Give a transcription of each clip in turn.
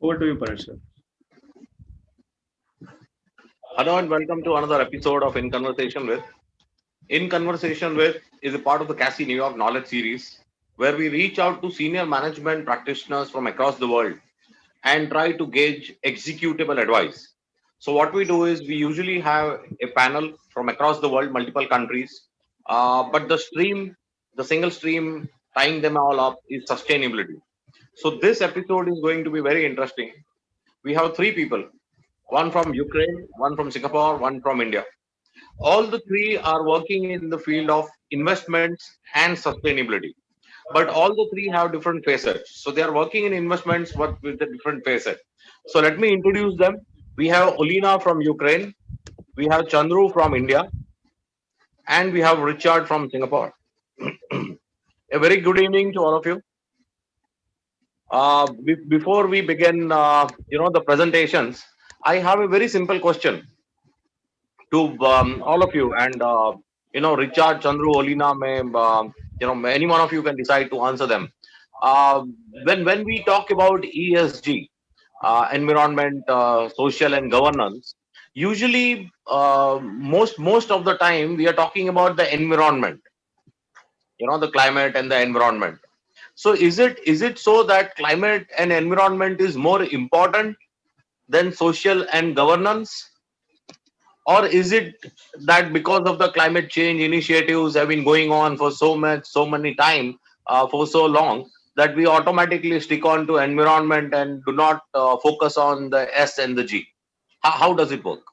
Over to you, Parashar. Hello and welcome to another episode of In Conversation With. In Conversation With is a part of the CASI New York Knowledge Series, where we reach out to senior management practitioners from across the world and try to gauge executable advice. So, what we do is we usually have a panel from across the world, multiple countries, but the single stream tying them all up is sustainability. So, this episode is going to be very interesting. We have three people, one from Ukraine, one from Singapore, one from India. All the three are working in the field of investments and sustainability, but all the three have different facets. So they are working in investments but with a different facet. So let me introduce them. We have Olina from Ukraine, we have Chandru from India, and we have Richard from Singapore. A very good evening to all of you. Before we begin, the presentations, I have a very simple question to all of you, and Richard, Chandru, Olina, may any one of you can decide to answer them. When we talk about ESG, environment, social, and governance, usually most of the time we are talking about the environment, the climate and the environment. So is it so that climate and environment is more important than social and governance? Or is it that because of the climate change initiatives have been going on for so many time, for so long, that we automatically stick on to environment and do not focus on the S and the G? How does it work?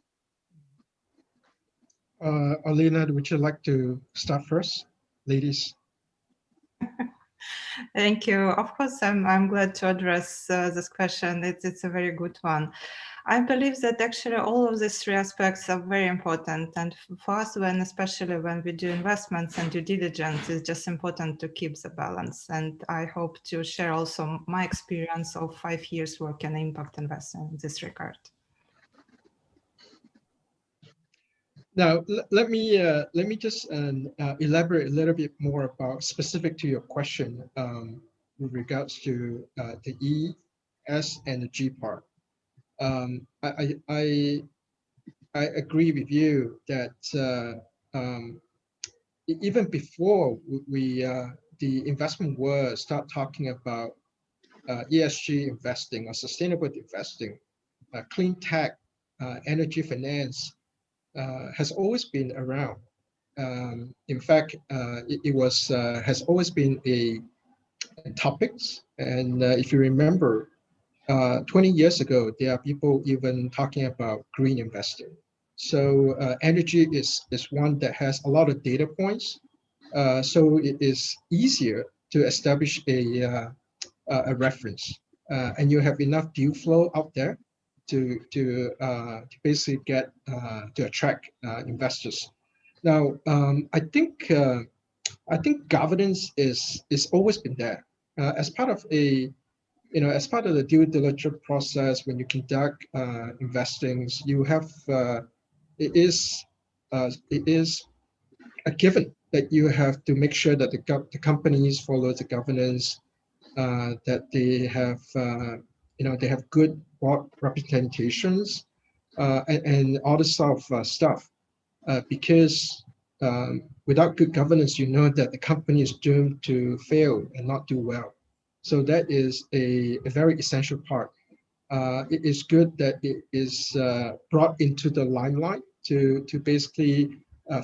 Alina, would you like to start first, ladies? Thank you. Of course, I'm glad to address this question. It's a very good one. I believe that actually all of these three aspects are very important, and for us, especially when we do investments and due diligence, it's just important to keep the balance. And I hope to share also my experience of 5 years working in impact investing in this regard. Now, let me just elaborate a little bit more about specific to your question with regards to the E, S, and the G part. I agree with you that even before the investment world start talking about ESG investing or sustainable investing, clean tech, energy finance has always been around. In fact, it was has always been a topics. And if you remember, 20 years ago, there are people even talking about green investing. So energy is one that has a lot of data points. So it is easier to establish a reference. And you have enough deal flow out there to basically get to attract investors. Now, I think governance is always been there as part of as part of the due diligence process. When you conduct investings, you have it is a given that you have to make sure that the companies follow the governance, that they have they have good board representations, and all this sort of stuff. Because without good governance, you know that the company is doomed to fail and not do well. So that is a very essential part. It is good that it is brought into the limelight to basically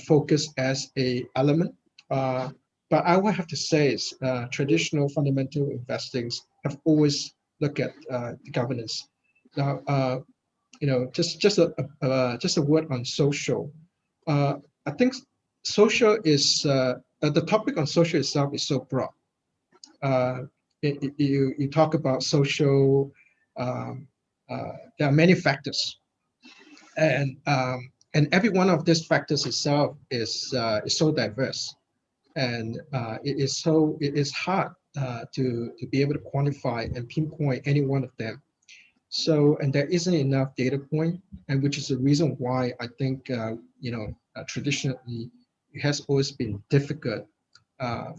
focus as a element. But I would have to say is traditional fundamental investings have always looked at the governance. Now, just a word on social. I think social is the topic on social itself is so broad. You talk about social. There are many factors, and every one of these factors itself is so diverse, and it is hard to be able to quantify and pinpoint any one of them. So, and there isn't enough data point, and which is the reason why I think traditionally it has always been difficult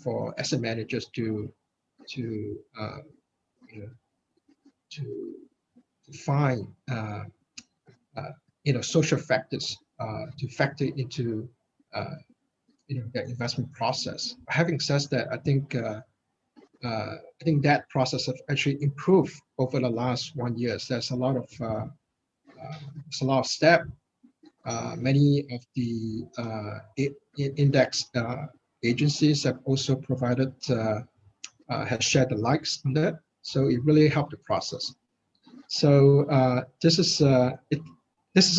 for asset managers to find social factors to factor into the investment process. Having said that, I think that process has actually improved over the last 1 year. There's a lot of step. Many of the index agencies have also provided has shared the likes on that. So it really helped the process. So this is a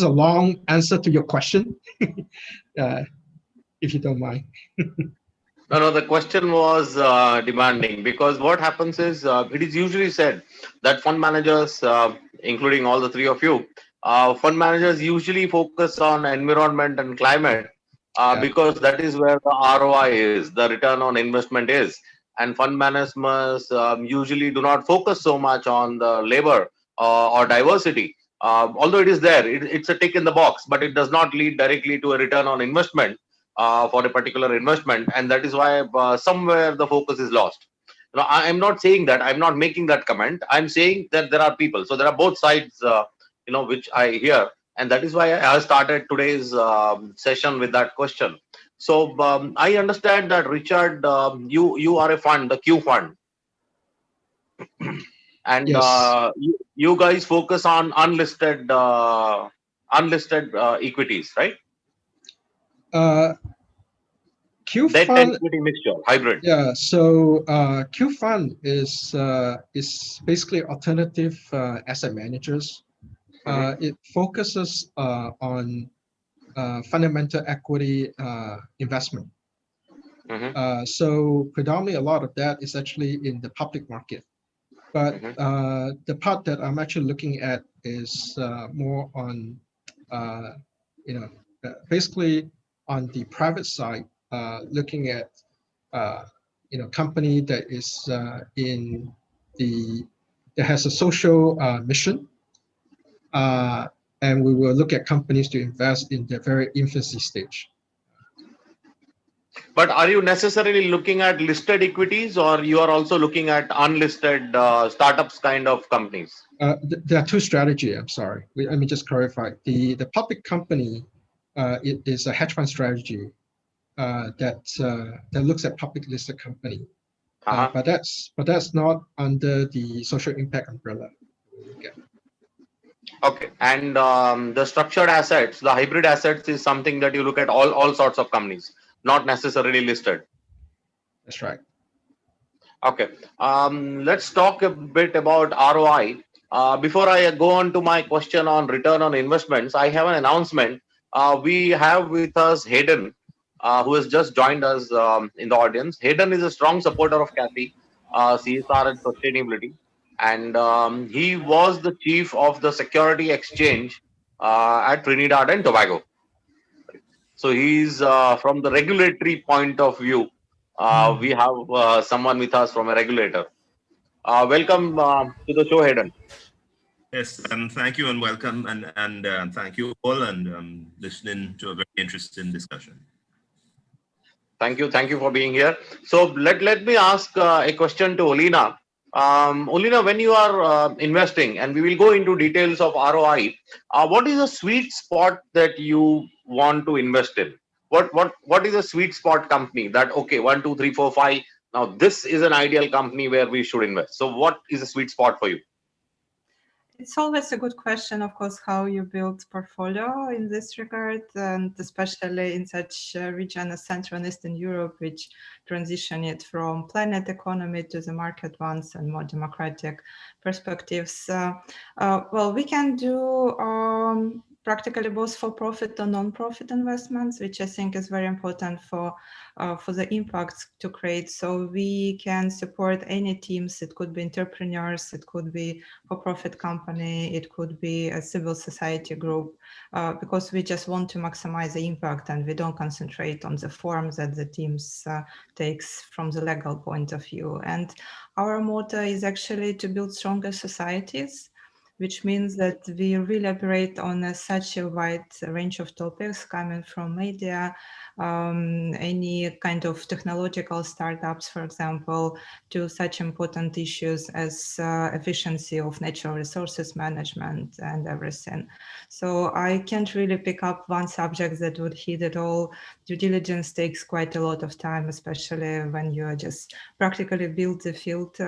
long answer to your question, if you don't mind. No, the question was demanding, because what happens is it is usually said that fund managers, including all the three of you, fund managers usually focus on environment and climate because that is where the ROI is, the return on investment is. And fund managers usually do not focus so much on the labor or diversity. Although it is there, it's a tick in the box, but it does not lead directly to a return on investment for a particular investment, and that is why somewhere the focus is lost. I am not saying that, I'm not making that comment. I'm saying that there are people, so there are both sides, which I hear, and that is why I started today's session with that question. So I understand that, Richard, you are a fund, the Q fund, and Yes. you guys focus on unlisted equities, right? Q Debt and fund. equity mixture, hybrid. Yeah. So Q fund is basically alternative asset managers. It focuses on fundamental equity investment. So predominantly a lot of that is actually in the public market. But the part that I'm actually looking at is more on, basically on the private side, looking at, company that is that has a social mission. And we will look at companies to invest in the very infancy stage. But are you necessarily looking at listed equities, or you are also looking at unlisted startups kind of companies? There are two strategies. I'm sorry. Let me just clarify. The public company it is a hedge fund strategy that looks at public listed company, but that's not under the social impact umbrella. Okay, and the structured assets, the hybrid assets, is something that you look at all sorts of companies, not necessarily listed. That's right. Okay, let's talk a bit about ROI. Before I go on to my question on return on investments, I have an announcement. We have with us Hayden, who has just joined us in the audience. Hayden is a strong supporter of CASI, CSR and sustainability, and he was the chief of the security exchange at Trinidad and Tobago. So he's from the regulatory point of view. We have someone with us from a regulator. Welcome to the show, Hayden. Yes, thank you and welcome, and thank you all, and listening to a very interesting discussion. Thank you for being here. So let me ask a question to Olina. Olina, when you are investing, and we will go into details of ROI, what is a sweet spot that you want to invest in? What is a sweet spot company that, okay, 1, 2, 3, 4, 5? Now this is an ideal company where we should invest. So what is a sweet spot for you? It's always a good question, of course, how you build portfolio in this regard, and especially in such a region as Central and Eastern Europe, which transition it from planet economy to the market ones and more democratic perspectives. Well, we can do practically both for profit and non-profit investments, which I think is very important for the impacts to create. So we can support any teams. It could be entrepreneurs, it could be for-profit company, it could be a civil society group, because we just want to maximize the impact, and we don't concentrate on the forms that the teams takes from the legal point of view. And our motto is actually to build stronger societies, which means that we really operate on such a wide range of topics coming from media, any kind of technological startups, for example, to such important issues as efficiency of natural resources management and everything. So I can't really pick up one subject that would hit it all. Due diligence takes quite a lot of time, especially when you just practically build the field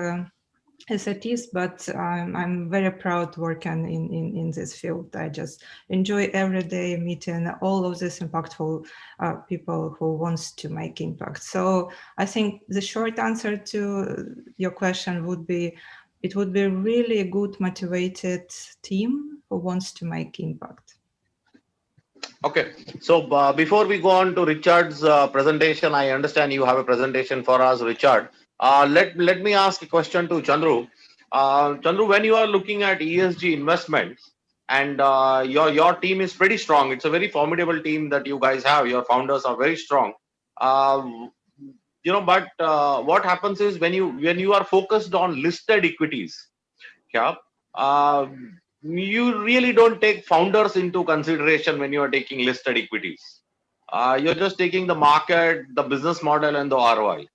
as it is, but I'm very proud working in this field. I just enjoy every day meeting all of these impactful people who wants to make impact. So I think the short answer to your question would be, it would be really a good motivated team who wants to make impact. Okay, so before we go on to Richard's presentation, I understand you have a presentation for us, Richard. Let me ask a question to Chandru. Chandru, when you are looking at ESG investments, and your team is pretty strong, it's a very formidable team that you guys have. Your founders are very strong. But what happens is when you are focused on listed equities, yeah, uh, you really don't take founders into consideration when you are taking listed equities. You're just taking the market, the business model, and the ROI.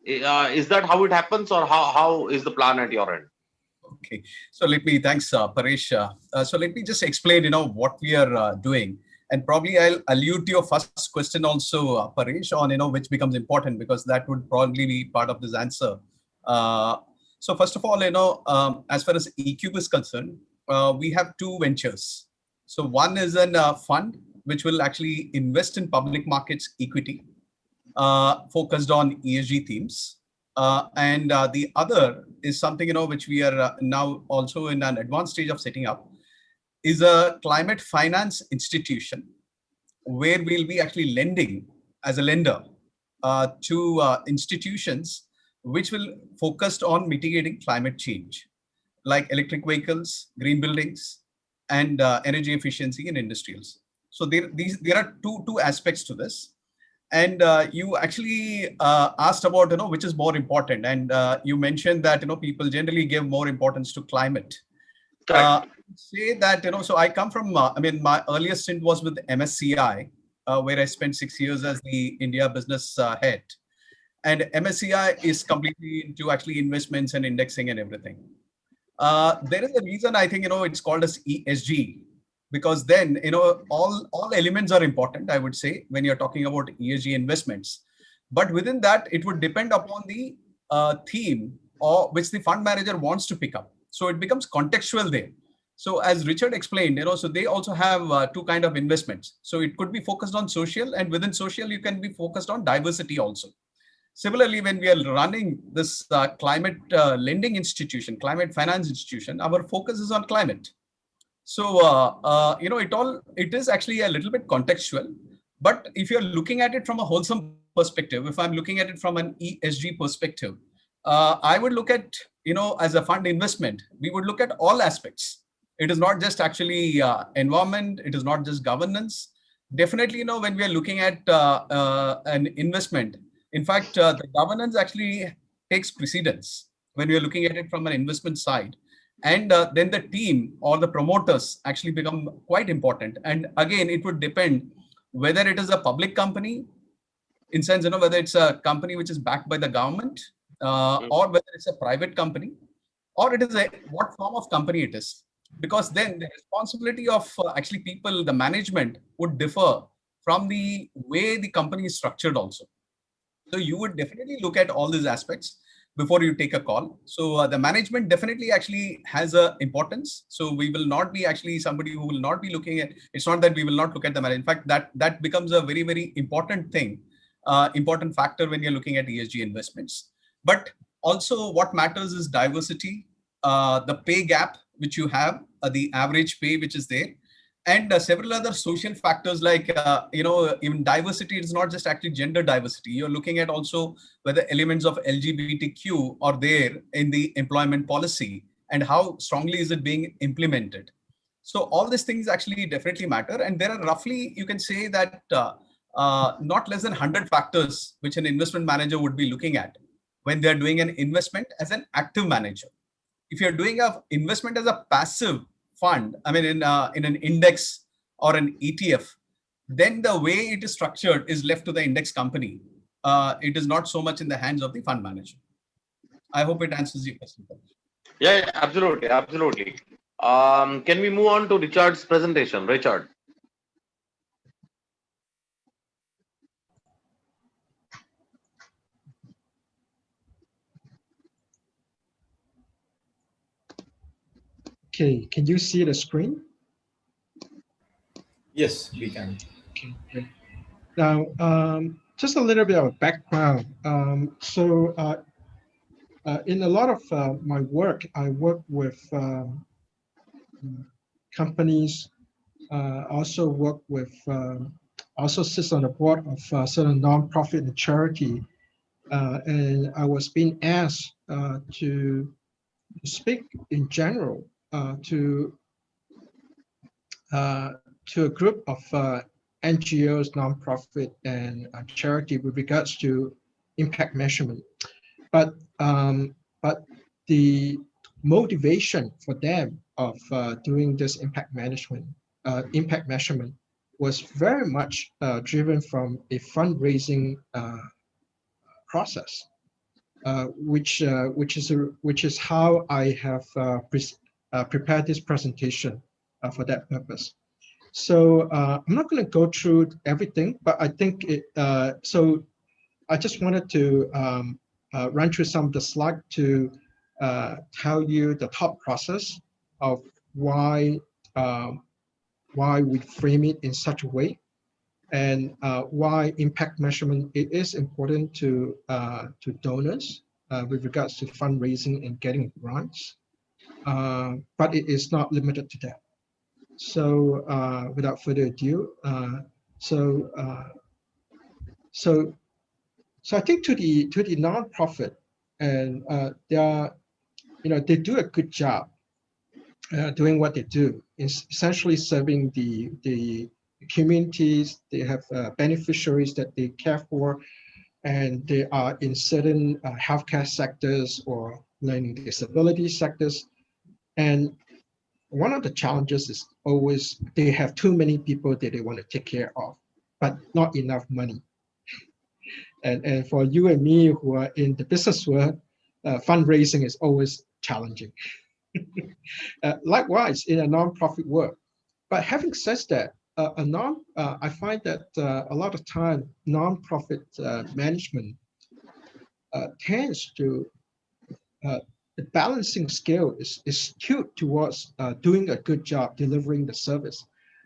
Is that how it happens, or how is the plan at your end? Okay, so thanks, Paresh. So let me just explain, what we are doing. And probably I'll allude to your first question also, Paresh, on, which becomes important, because that would probably be part of this answer. So first of all, as far as eCube is concerned, we have two ventures. So one is a fund which will actually invest in public markets equity, focused on ESG themes. And the other is something, which we are now also in an advanced stage of setting up, is a climate finance institution where we'll be actually lending as a lender to institutions which will focus on mitigating climate change, like electric vehicles, green buildings, and energy efficiency in industrials. So there are two aspects to this. And you actually asked about, which is more important. And you mentioned that, people generally give more importance to climate. Say that, so I come from, my earliest stint was with MSCI, where I spent 6 years as the India business head. And MSCI is completely into actually investments and indexing and everything. There is a reason I think, it's called as ESG, because then, all elements are important, I would say, when you're talking about ESG investments. But within that, it would depend upon the theme or which the fund manager wants to pick up. So it becomes contextual there. So as Richard explained, so they also have two kind of investments. So it could be focused on social, and within social, you can be focused on diversity also. Similarly, when we are running this climate lending institution, climate finance institution, our focus is on climate. So, it is actually a little bit contextual. But if you're looking at it from a wholesome perspective, if I'm looking at it from an ESG perspective, I would look at, as a fund investment, we would look at all aspects. It is not just actually environment. It is not just governance. Definitely, when we are looking at an investment, in fact, the governance actually takes precedence when we are looking at it from an investment side. And then the team or the promoters actually become quite important. And again, it would depend whether it is a public company, in sense, whether it's a company which is backed by the government, or whether it's a private company, or it is what form of company it is. Because then the responsibility of actually people, the management, would differ from the way the company is structured also. So you would definitely look at all these aspects before you take a call. So the management definitely actually has a importance. So we will not be actually somebody who will not be looking at, it's not that we will not look at the management. In fact, that becomes a very, very important thing, important factor when you're looking at ESG investments. But also what matters is diversity, the pay gap which you have, the average pay which is there, and several other social factors like, even diversity is not just actually gender diversity. You're looking at also whether elements of LGBTQ are there in the employment policy and how strongly is it being implemented. So all these things actually definitely matter. And there are roughly, you can say that not less than 100 factors which an investment manager would be looking at when they're doing an investment as an active manager. If you're doing an investment as a passive fund, I mean, in an index or an ETF, then the way it is structured is left to the index company. It is not so much in the hands of the fund manager. I hope it answers your question. Yeah, absolutely, absolutely. Can we move on to Richard's presentation? Richard. Okay, can you see the screen? Yes, we can. Okay, great. Now, just a little bit of background. In a lot of my work, I work with companies, also work with, also sits on the board of certain nonprofit and charity. And I was being asked to speak in general to a group of NGOs, nonprofit, and charity with regards to impact measurement. But the motivation for them of doing this impact measurement was very much driven from a fundraising process, which is how I have prepared this presentation for that purpose. So I'm not going to go through everything, but I think so I just wanted to run through some of the slides to tell you the thought process of why we frame it in such a way, and why impact measurement is important to donors with regards to fundraising and getting grants, but it is not limited to that. So without further ado, so I think to the nonprofit, and they do a good job doing what they do, is essentially serving the communities. They have beneficiaries that they care for, and they are in certain healthcare sectors or learning disability sectors. And one of the challenges is always they have too many people that they want to take care of, but not enough money. And for you and me who are in the business world, fundraising is always challenging. Likewise, in a nonprofit world. But having said that, I find that a lot of time nonprofit management tends to the balancing scale is skewed towards doing a good job delivering the service,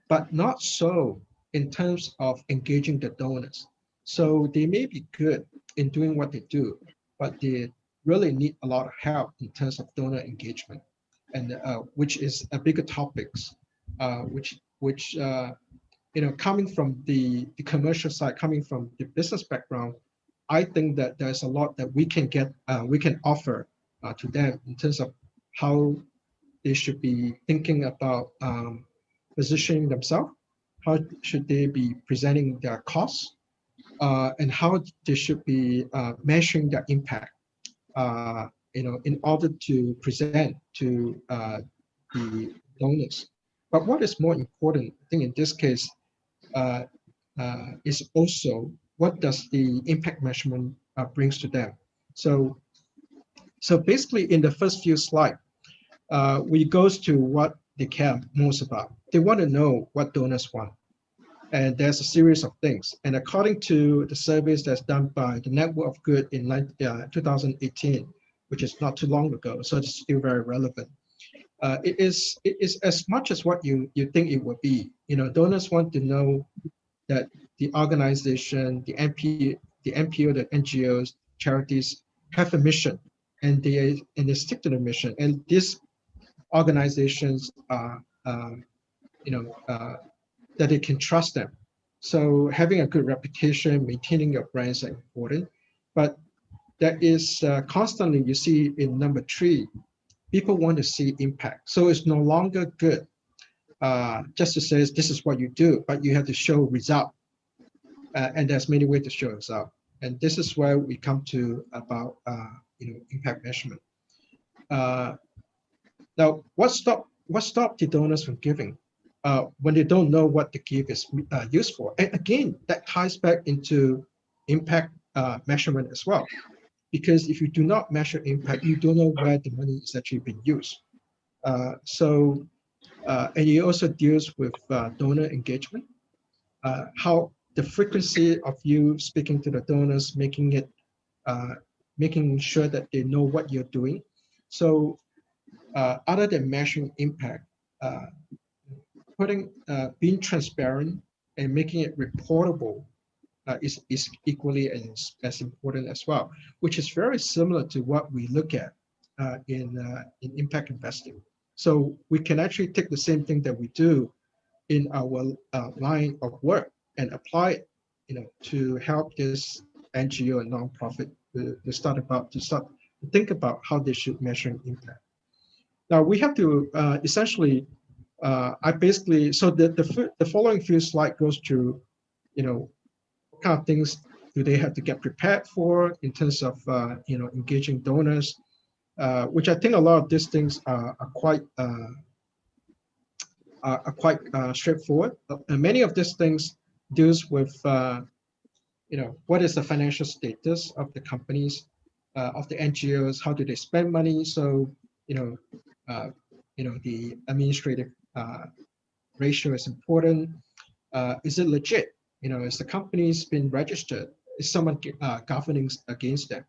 but not so in terms of engaging the donors. So they may be good in doing what they do, but they really need a lot of help in terms of donor engagement, and which is a bigger topics, which coming from the commercial side, coming from the business background, I think that there's a lot that we can offer to them in terms of how they should be thinking about positioning themselves, how should they be presenting their costs, and how they should be measuring their impact, in order to present to the donors. But what is more important, I think in this case, is also what does the impact measurement brings to them. So basically, in the first few slides, we goes to what they care most about. They want to know what donors want. And there's a series of things. And according to the surveys that's done by the Network of Good in 2018, which is not too long ago, so it's still very relevant. It is as much as what you think it would be. Donors want to know that the organization, the NPO, the NGOs, charities have a mission, and they stick to the mission. And these organizations are, that they can trust them. So having a good reputation, maintaining your brands are important. But that is constantly, you see in number 3, people want to see impact. So it's no longer good just to say this is what you do, but you have to show result. And there's many ways to show result. And this is where we come to about impact measurement. Now, what stops what stops the donors from giving when they don't know what the gift is used for? And again, that ties back into impact measurement as well. Because if you do not measure impact, you don't know where the money is actually being used. And it also deals with donor engagement, how the frequency of you speaking to the donors, making sure that they know what you're doing. So other than measuring impact, being transparent and making it reportable is equally as important as well, which is very similar to what we look at in impact investing. So we can actually take the same thing that we do in our line of work and apply it, to help this NGO and nonprofit to start to think about how they should measure impact. Now we have to essentially, so the following few slides goes through, what kind of things do they have to get prepared for in terms of engaging donors, which I think a lot of these things are quite straightforward. And many of these things deals with what is the financial status of the companies, of the NGOs, how do they spend money? So the administrative ratio is important. Is it legit? Is the company's been registered? Is someone governing against them?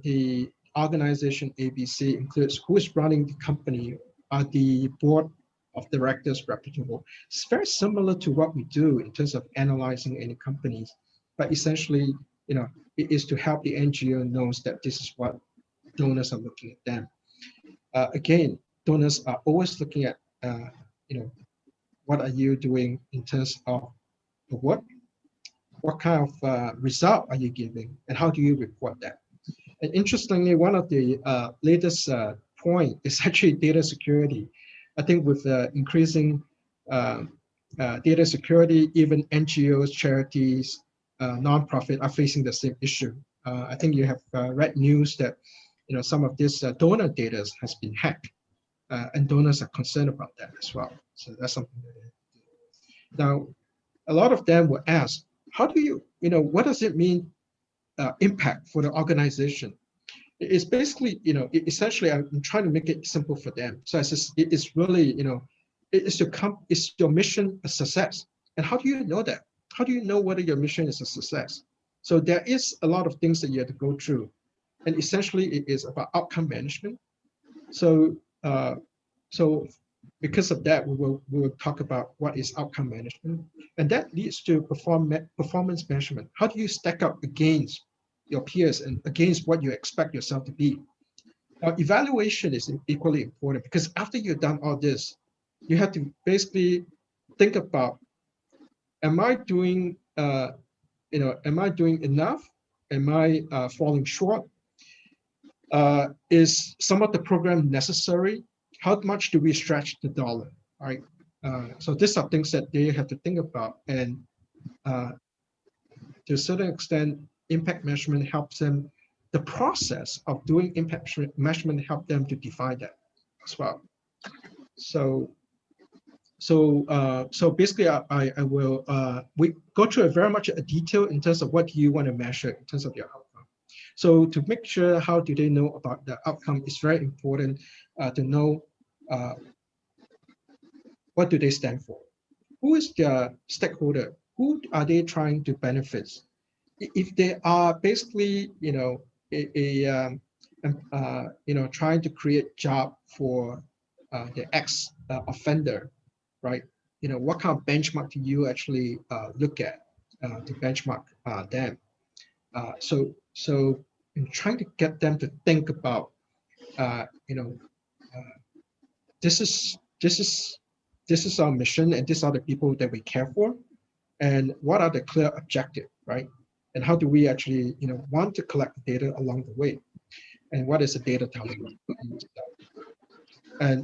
The organization ABC includes who is running the company. Are the board of directors reputable? It's very similar to what we do in terms of analyzing any companies, but essentially, it is to help the NGO knows that this is what donors are looking at them. Again, donors are always looking at, what are you doing in terms of the work? What kind of result are you giving, and how do you report that? And interestingly, one of the latest point is actually data security. I think with increasing data security, even NGOs, charities, nonprofit are facing the same issue. I think you have read news that some of this donor data has been hacked, and donors are concerned about that as well. So that's something that they do. Now, a lot of them will ask, how do you, what does it mean impact for the organization? It's basically, essentially, I'm trying to make it simple for them. So it's really, it's your mission a success? And how do you know that? How do you know whether your mission is a success? So there is a lot of things that you have to go through. And essentially, it is about outcome management. So, because of that, we will talk about what is outcome management. And that leads to performance measurement. How do you stack up against your peers and against what you expect yourself to be? Now, evaluation is equally important, because after you've done all this, you have to basically think about, am I doing enough? Am I falling short? Is some of the program necessary? How much do we stretch the dollar, right? So these are things that they have to think about, and to a certain extent, impact measurement helps them. The process of doing impact measurement help them to define that as well. So basically, I will we go through very much a detail in terms of what you want to measure in terms of your outcome. So to make sure how do they know about the outcome, is very important to know what do they stand for, who is their stakeholder, who are they trying to benefit. If they are basically trying to create job for the ex offender, right? What kind of benchmark do you actually look at to benchmark them? So in trying to get them to think about, this is our mission, and these are the people that we care for, and what are the clear objectives, right? And how do we actually want to collect the data along the way, and what is the data telling us?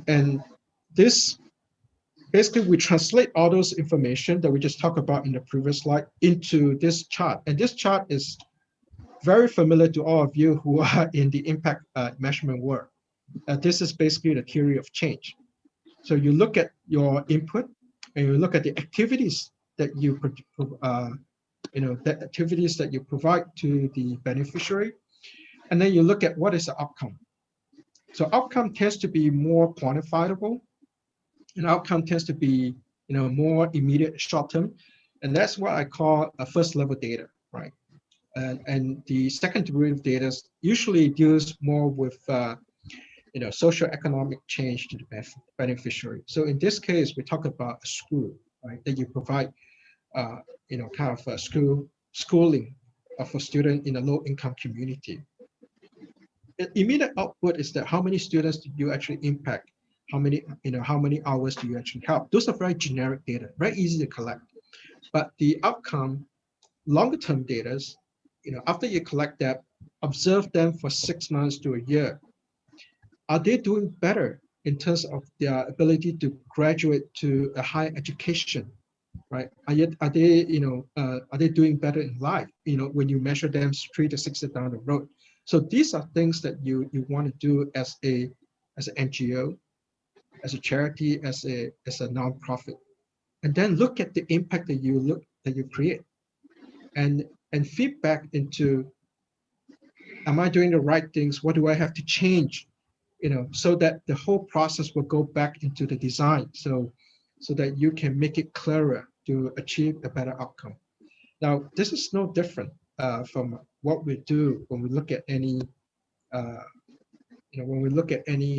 And this basically, we translate all those information that we just talked about in the previous slide into this chart. And this chart is very familiar to all of you who are in the impact measurement world. This is basically the theory of change. So you look at your input and you look at the activities that you the activities that you provide to the beneficiary, and then you look at what is the outcome. So outcome tends to be more quantifiable, and outcome tends to be more immediate, short term, and that's what I call a first level data, right? And the second derivative data usually deals more with social economic change to the beneficiary. So in this case, we talk about a school, right? That you provide, kind of a schooling of a student in a low income community. Immediate output is that how many students do you actually impact? How many hours do you actually help? Those are very generic data, very easy to collect. But the outcome, longer term data, after you collect that, observe them for 6 months to a year. Are they doing better in terms of their ability to graduate to a higher education, right? Are they doing better in life? When you measure them 3 to 6 years down the road. So these are things that you want to do as an NGO, as a charity, as a nonprofit, and then look at the impact that you create, and feedback into, am I doing the right things? What do I have to change? So that the whole process will go back into the design, so that you can make it clearer to achieve a better outcome. Now, this is no different from what we do when we look at any,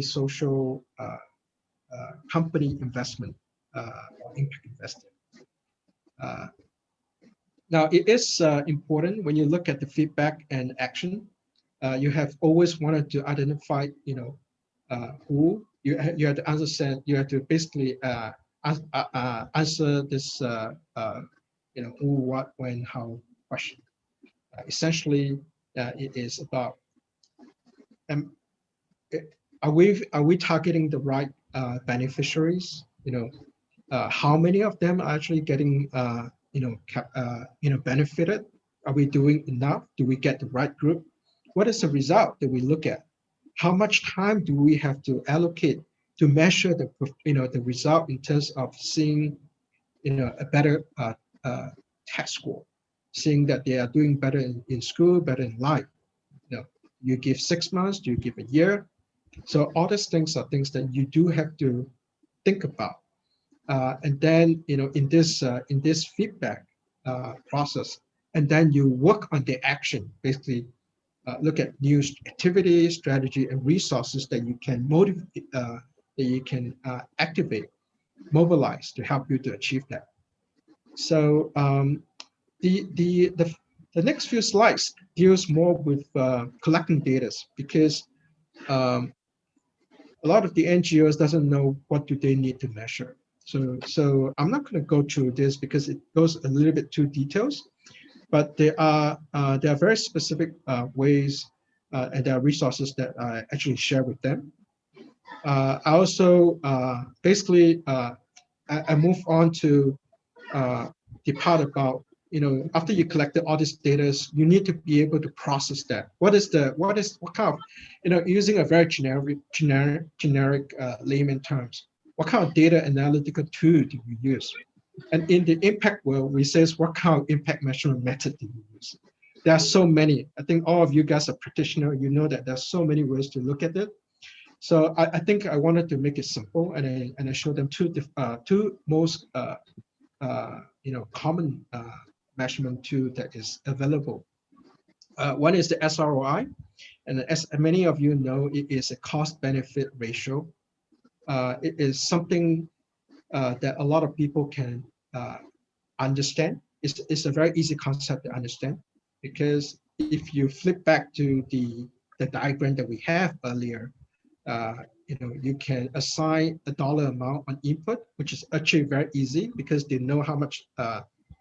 social company investment or impact investing. Now, it is important when you look at the feedback and action. You have always wanted to identify, who you have to understand. You have to basically answer this, who, what, when, how question. Essentially, it is about, are we targeting the right beneficiaries? How many of them are actually getting benefited? Are we doing enough? Do we get the right group? What is the result that we look at? How much time do we have to allocate to measure the result in terms of seeing a better test score, seeing that they are doing better in school, better in life? You give 6 months, do you give a year? So all these things are things that you do have to think about. And then, in this feedback process, and then you work on the action, basically look at new activities, strategy, and resources that you can motivate, that you can activate, mobilize to help you to achieve that. So the next few slides deals more with collecting data, because a lot of the NGOs doesn't know what do they need to measure. So I'm not going to go through this because it goes a little bit too details, but there are very specific ways and there are resources that I actually share with them. I also basically I move on to the part about, after you collected all this data, you need to be able to process that. What kind of, using a very generic layman terms, what kind of data analytical tool do you use? And in the impact world, we say, what kind of impact measurement method do you use? There are so many. I think all of you guys are practitioners. You know that there's so many ways to look at it. So I think I wanted to make it simple, and I show them two most common measurement tool that is available. One is the SROI, and as many of you know, it is a cost-benefit ratio. It is something that a lot of people can understand. It's a very easy concept to understand, because if you flip back to the diagram that we have earlier, you can assign a dollar amount on input, which is actually very easy because they know how much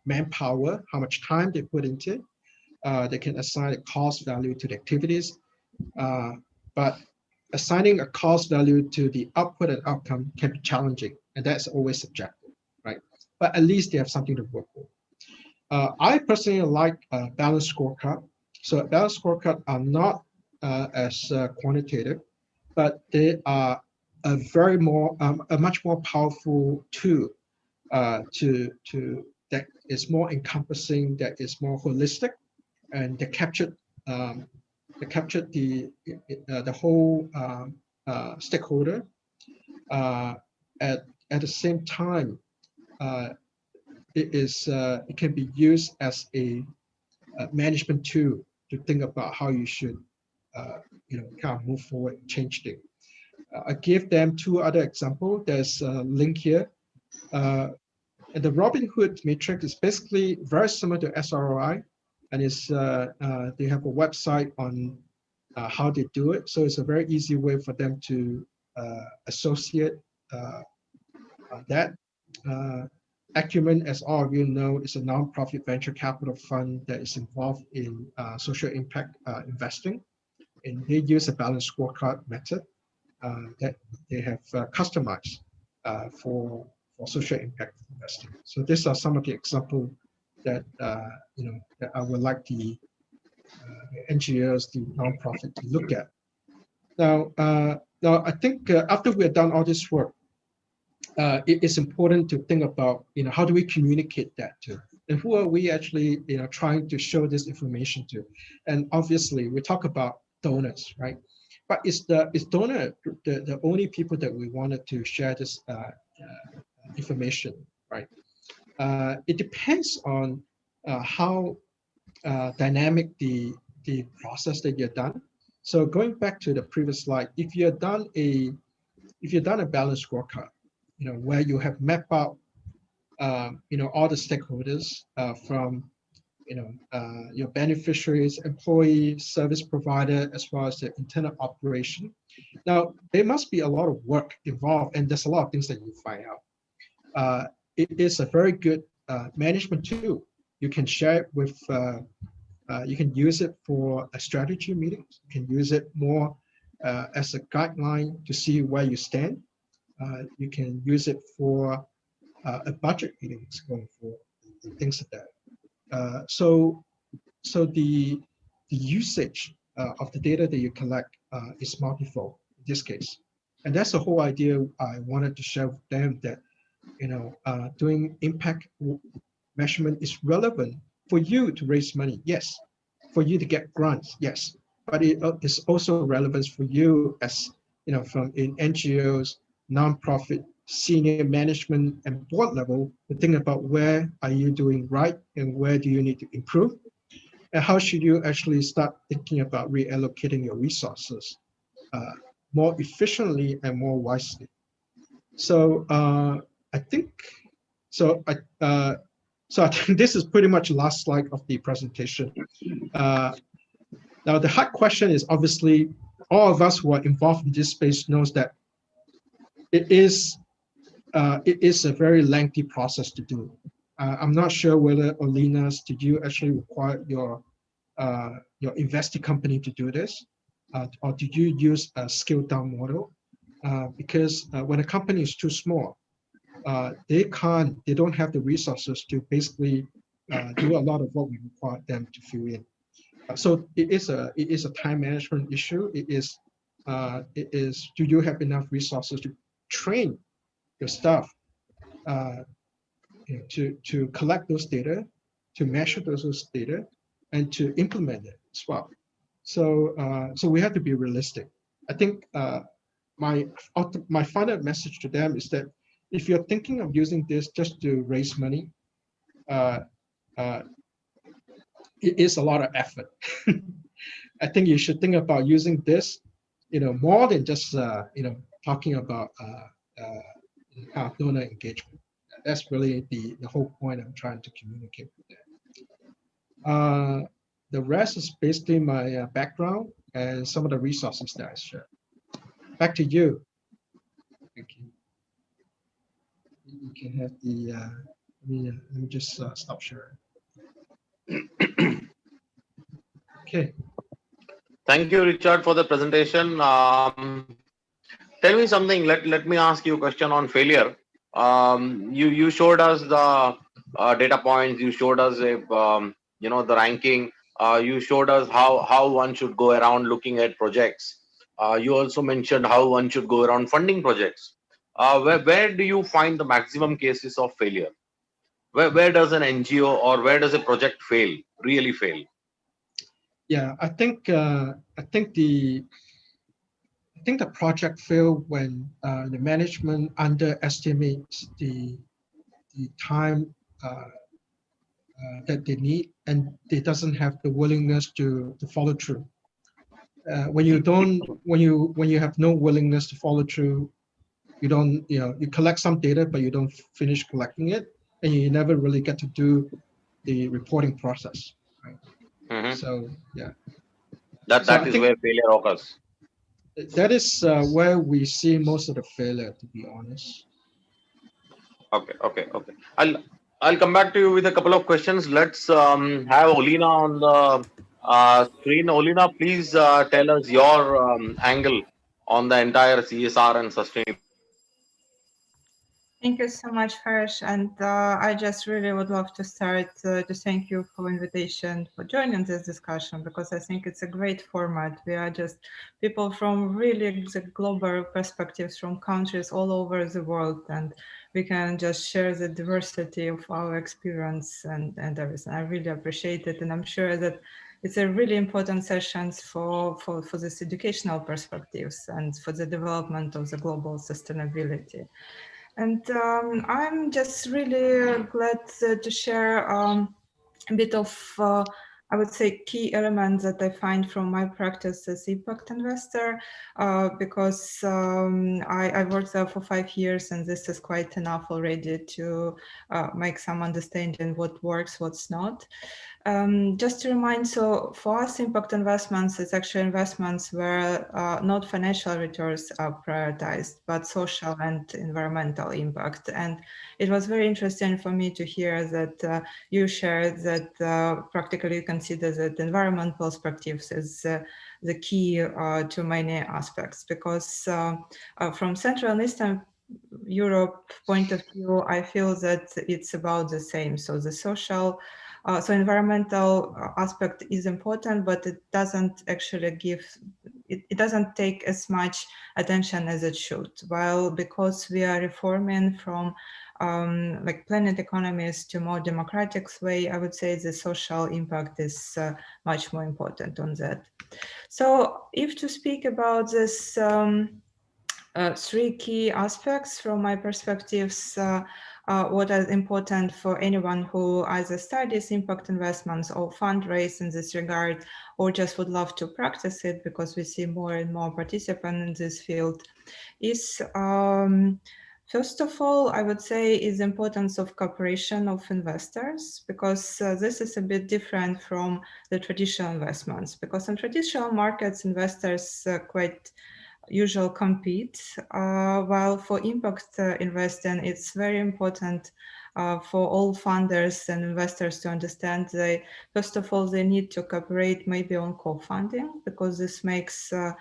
manpower, how much time they put into it. They can assign a cost value to the activities, but assigning a cost value to the output and outcome can be challenging, and that's always subjective, right? But at least they have something to work with. I personally like balanced scorecard. So balanced scorecard are not as quantitative, but they are a much more powerful tool that is more encompassing, that is more holistic, and that captured the whole stakeholder. At the same time, it can be used as a management tool to think about how you should kind of move forward, change things. I give them two other examples. There's a link here. And the Robinhood matrix is basically very similar to SROI, and they have a website on how they do it. So it's a very easy way for them to associate that. Acumen, as all of you know, is a nonprofit venture capital fund that is involved in social impact investing, and they use a balanced scorecard method that they have customized for social impact investing. So these are some of the examples that that I would like the NGOs, the nonprofit, to look at. Now, I think after we have done all this work, it is important to think about how do we communicate that to, and who are we actually trying to show this information to. And obviously we talk about donors, right? But is donor the only people that we wanted to share this information, right? It depends on how dynamic the process that you've done. So going back to the previous slide, if you've done a balanced scorecard, where you have mapped out all the stakeholders from your beneficiaries, employees, service provider, as well as the internal operation. Now, there must be a lot of work involved, and there's a lot of things that you find out. It is a very good management tool. You can share it with, you can use it for a strategy meeting. You can use it more as a guideline to see where you stand. You can use it for a budget meetings going forward, things like that. So the usage of the data that you collect is multifold in this case, and that's the whole idea I wanted to share with them, that doing impact measurement is relevant for you to raise money, yes, for you to get grants, yes, but it is also relevant for you as from in NGOs, nonprofit, senior management, and board level to think about where are you doing right and where do you need to improve, and how should you actually start thinking about reallocating your resources more efficiently and more wisely. So I think this is pretty much the last slide of the presentation. Now the hard question is, obviously all of us who are involved in this space knows that it is a very lengthy process to do. I'm not sure whether, Olinas, did you actually require your investing company to do this, or did you use a scaled down model? Because when a company is too small, they don't have the resources to basically do a lot of what we require them to fill in. So it is a time management issue. It is do you have enough resources to train your staff to collect those data, to measure those data, and to implement it as well. So we have to be realistic. I think my final message to them is that if you're thinking of using this just to raise money, it is a lot of effort. I think you should think about using this, more than just talking about donor engagement. That's really the whole point I'm trying to communicate with them. The rest is basically my background and some of the resources that I share. Back to you. Thank you. You can have the. Let me just stop sharing. Okay. Thank you, Richard, for the presentation. Tell me something. Let me ask you a question on failure. You showed us the data points. You showed us the ranking. You showed us how one should go around looking at projects. You also mentioned how one should go around funding projects. Where do you find the maximum cases of failure? Where does an NGO or where does a project fail, really fail? Yeah, I think the project failed when the management underestimates the time that they need, and they doesn't have the willingness to follow through. When you have no willingness to follow through, you collect some data, but you don't finish collecting it, and you never really get to do the reporting process. Right? Mhm. So yeah, That so that I is think where failure occurs. that is where we see most of the failure, to be honest. Okay. I'll come back to you with a couple of questions. Let's have Olina on the screen. Olina, please tell us your angle on the entire CSR and sustainability. Thank you so much, Harsh. And I just really would love to start to thank you for invitation for joining this discussion, because I think it's a great format. We are just people from really the global perspectives from countries all over the world, and we can just share the diversity of our experience and everything. I really appreciate it. And I'm sure that it's a really important sessions for this educational perspectives and for the development of the global sustainability. And I'm just really glad to share a bit of, I would say, key elements that I find from my practice as impact investor, because I worked there for 5 years, and this is quite enough already to make some understanding what works, what's not. Just to remind, so for us, impact investments is actually investments where not financial returns are prioritized, but social and environmental impact. And it was very interesting for me to hear that you shared that practically you consider that environmental perspectives is the key to many aspects, because from Central and Eastern Europe point of view, I feel that it's about the same. So the social, so environmental aspect is important, but it doesn't actually give, it doesn't take as much attention as it should. While because we are reforming from like planet economies to more democratic way, I would say the social impact is much more important on that. So if to speak about this, 3 key aspects from my perspectives, what is important for anyone who either studies impact investments or fundraise in this regard, or just would love to practice it, because we see more and more participants in this field, is first of all, I would say, is the importance of cooperation of investors, because this is a bit different from the traditional investments, because in traditional markets, investors quite usual compete, while for impact investing, it's very important for all funders and investors to understand they, first of all, they need to cooperate maybe on co-funding, because this makes the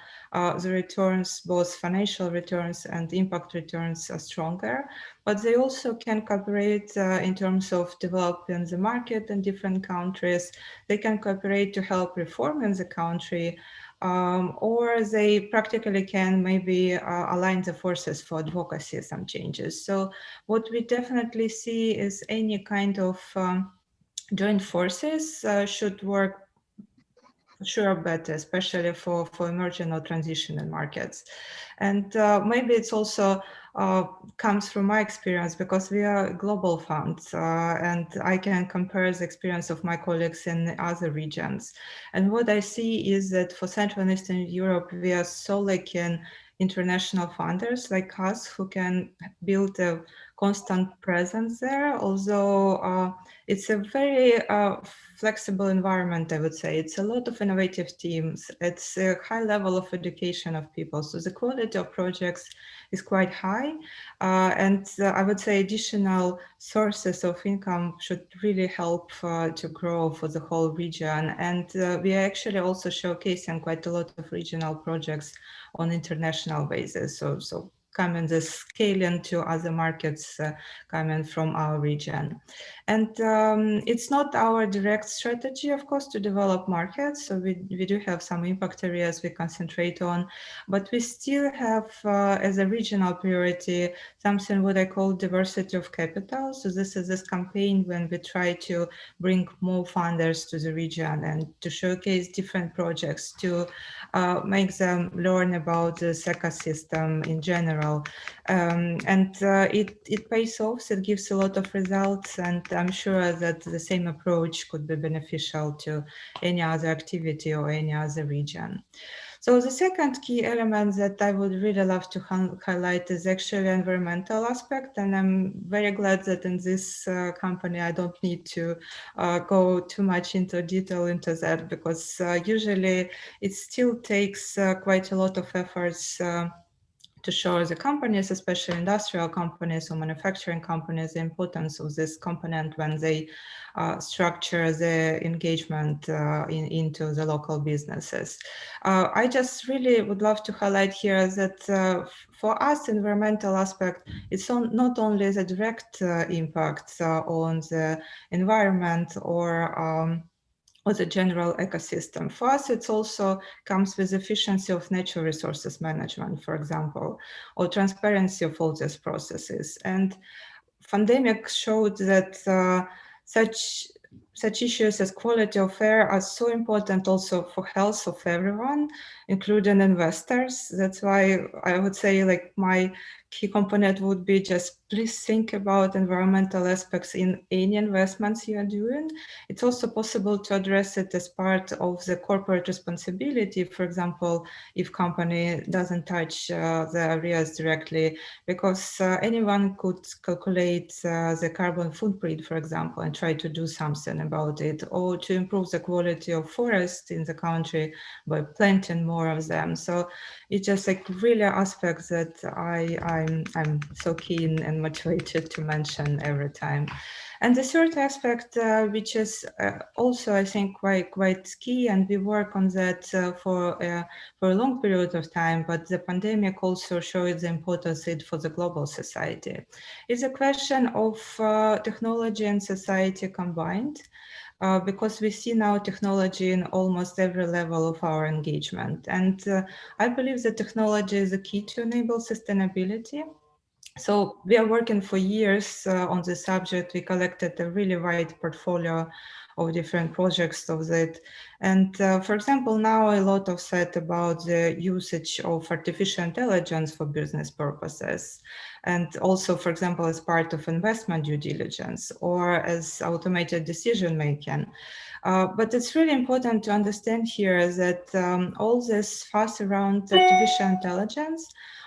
returns, both financial returns and impact returns, stronger. But they also can cooperate in terms of developing the market in different countries. They can cooperate to help reform in the country, or they practically can maybe align the forces for advocacy, some changes. So what we definitely see is any kind of joint forces should work sure better, especially for emerging or transitional markets. And maybe it's also comes from my experience, because we are a global fund, and I can compare the experience of my colleagues in other regions. And what I see is that for Central and Eastern Europe, we are so lacking international funders like us who can build a constant presence there, although it's a very flexible environment, I would say. It's a lot of innovative teams. It's a high level of education of people. So the quality of projects is quite high. And I would say additional sources of income should really help to grow for the whole region. And we are actually also showcasing quite a lot of regional projects on international basis. So coming the scaling to other markets coming from our region. And it's not our direct strategy, of course, to develop markets. So we do have some impact areas we concentrate on, but we still have as a regional priority something what I call diversity of capital. So this is this campaign when we try to bring more funders to the region and to showcase different projects, to make them learn about this ecosystem in general. It pays off, it gives a lot of results, and I'm sure that the same approach could be beneficial to any other activity or any other region. So the second key element that I would really love to highlight is actually environmental aspect. And I'm very glad that in this company, I don't need to go too much into detail into that, because usually it still takes quite a lot of efforts to show the companies, especially industrial companies or manufacturing companies, the importance of this component when they structure the engagement into the local businesses. I just really would love to highlight here that for us, environmental aspect, it's not only the direct impact on the environment or the general ecosystem. For us, it also comes with efficiency of natural resources management, for example, or transparency of all these processes. And pandemic showed that such issues as quality of air are so important also for health of everyone, including investors. That's why I would say, like, my key component would be just please think about environmental aspects in any investments you are doing. It's also possible to address it as part of the corporate responsibility. For example, if company doesn't touch the areas directly, because anyone could calculate the carbon footprint, for example, and try to do something about it, or to improve the quality of forests in the country by planting more of them. So it's just like really aspects that I'm so keen and motivated to mention every time. And the third aspect, which is also, I think, quite key, and we work on that for a long period of time, but the pandemic also showed the importance of it for the global society. It's a question of technology and society combined. Because we see now technology in almost every level of our engagement. And I believe that technology is a key to enable sustainability. So we are working for years on this subject. We collected a really wide portfolio of different projects of that. And for example, now a lot of said about the usage of artificial intelligence for business purposes. And also, for example, as part of investment due diligence or as automated decision making. But it's really important to understand here that all this fuss around artificial intelligence,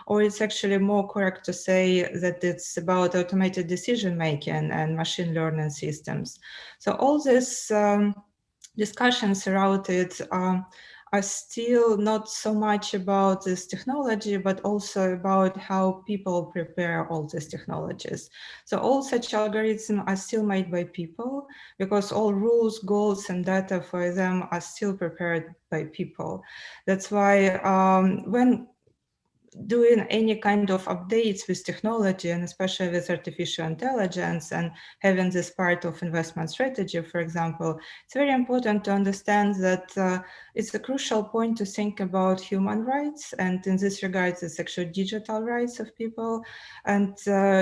or it's actually more correct to say that it's about automated decision making and machine learning systems. So all these discussions around it are still not so much about this technology, but also about how people prepare all these technologies. So all such algorithms are still made by people, because all rules, goals, and data for them are still prepared by people. That's why when doing any kind of updates with technology, and especially with artificial intelligence, and having this part of investment strategy, for example, it's very important to understand that it's a crucial point to think about human rights. And in this regard, it's actually digital rights of people. And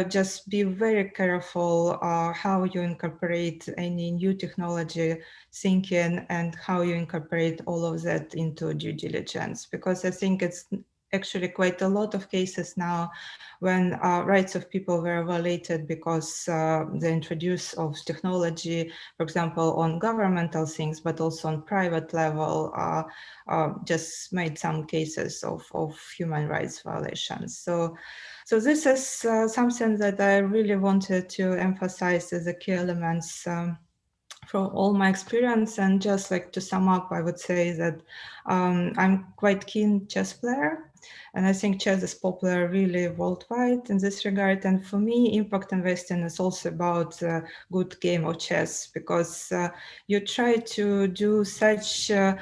just be very careful how you incorporate any new technology thinking and how you incorporate all of that into due diligence. Because I think it's actually quite a lot of cases now when rights of people were violated because the introduce of technology, for example, on governmental things, but also on private level, just made some cases of human rights violations. So this is something that I really wanted to emphasize as the key elements from all my experience. And just like to sum up, I would say that I'm quite keen chess player. And I think chess is popular really worldwide in this regard. And for me, impact investing is also about a good game of chess, because you try to do such a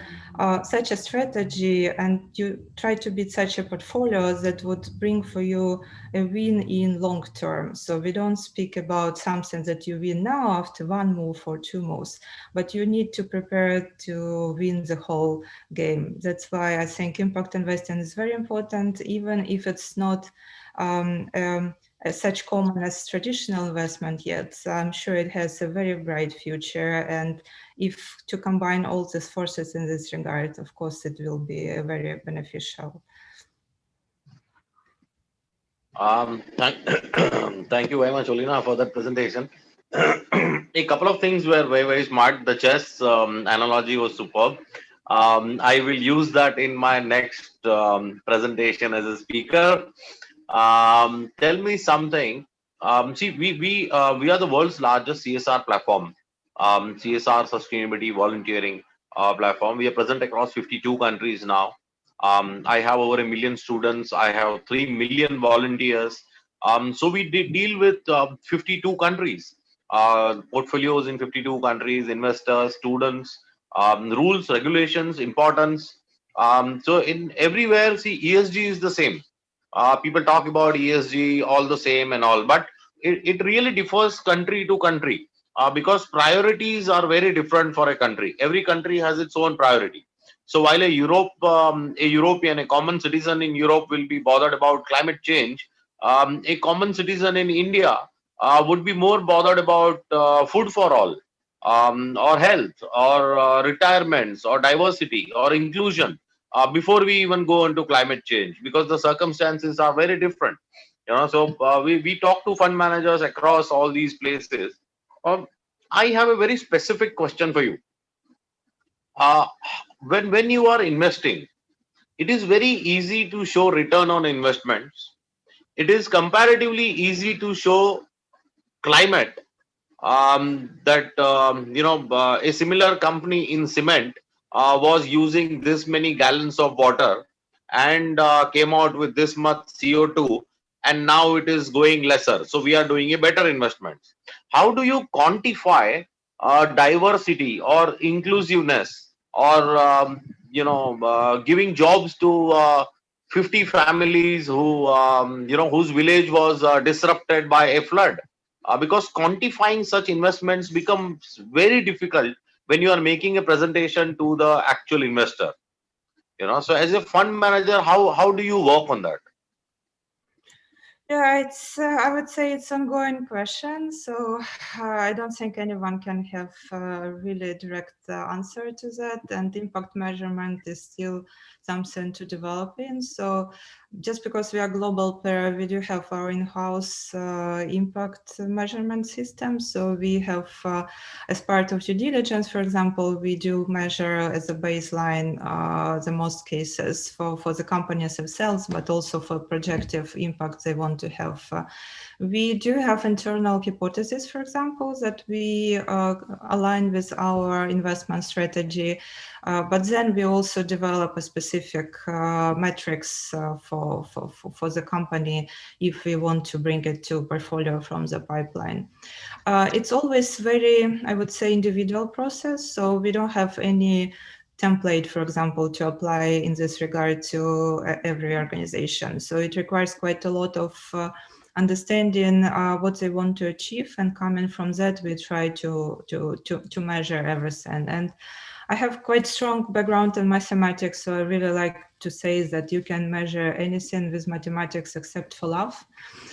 strategy, and you try to build such a portfolio that would bring for you a win in long term. So we don't speak about something that you win now after one move or two moves, but you need to prepare to win the whole game. That's why I think impact investing is very important, even if it's not such common as traditional investment yet. So I'm sure it has a very bright future, and if to combine all these forces in this regard, of course, it will be very beneficial. Thank you very much, Olina, for that presentation. A couple of things were very, very smart. The chess analogy was superb. I will use that in my next presentation as a speaker. Tell me something. See, we are the world's largest CSR platform, CSR sustainability volunteering platform. We are present across 52 countries now. I have over 1 million students. I have 3 million volunteers. So we deal with 52 countries, portfolios in 52 countries, investors, students, rules, regulations, importance. So in everywhere, see, ESG is the same. People talk about ESG, all the same and all, but it really differs country to country, because priorities are very different for a country. Every country has its own priority. So while a European, a common citizen in Europe will be bothered about climate change, a common citizen in India would be more bothered about food for all, or health, or retirements, or diversity, or inclusion, before we even go into climate change, because the circumstances are very different. So we talk to fund managers across all these places. I have a very specific question for you. When you are investing, it is very easy to show return on investments. It is comparatively easy to show climate, that a similar company in cement was using this many gallons of water, and came out with this much CO2, and now it is going lesser, so we are doing a better investment. How do you quantify diversity or inclusiveness, or giving jobs to 50 families who whose village was disrupted by a flood? Because quantifying such investments becomes very difficult when you are making a presentation to the actual investor. So as a fund manager, how do you work on that? Yeah, it's. I would say it's an ongoing question. So I don't think anyone can have a really direct answer to that. And impact measurement is still something to develop in. So just because we are global player, we do have our in-house impact measurement system. So we have, as part of due diligence, for example, we do measure as a baseline the most cases for the companies themselves, but also for projective impact they want to have. We do have internal hypotheses, for example, that we align with our investment strategy, but then we also develop a specific metrics for the company if we want to bring it to portfolio from the pipeline. It's always very, I would say, individual process. So we don't have any template, for example, to apply in this regard to every organization. So it requires quite a lot of understanding what they want to achieve, and coming from that, we try to measure everything. And I have quite strong background in mathematics, so I really like to say that you can measure anything with mathematics except for love.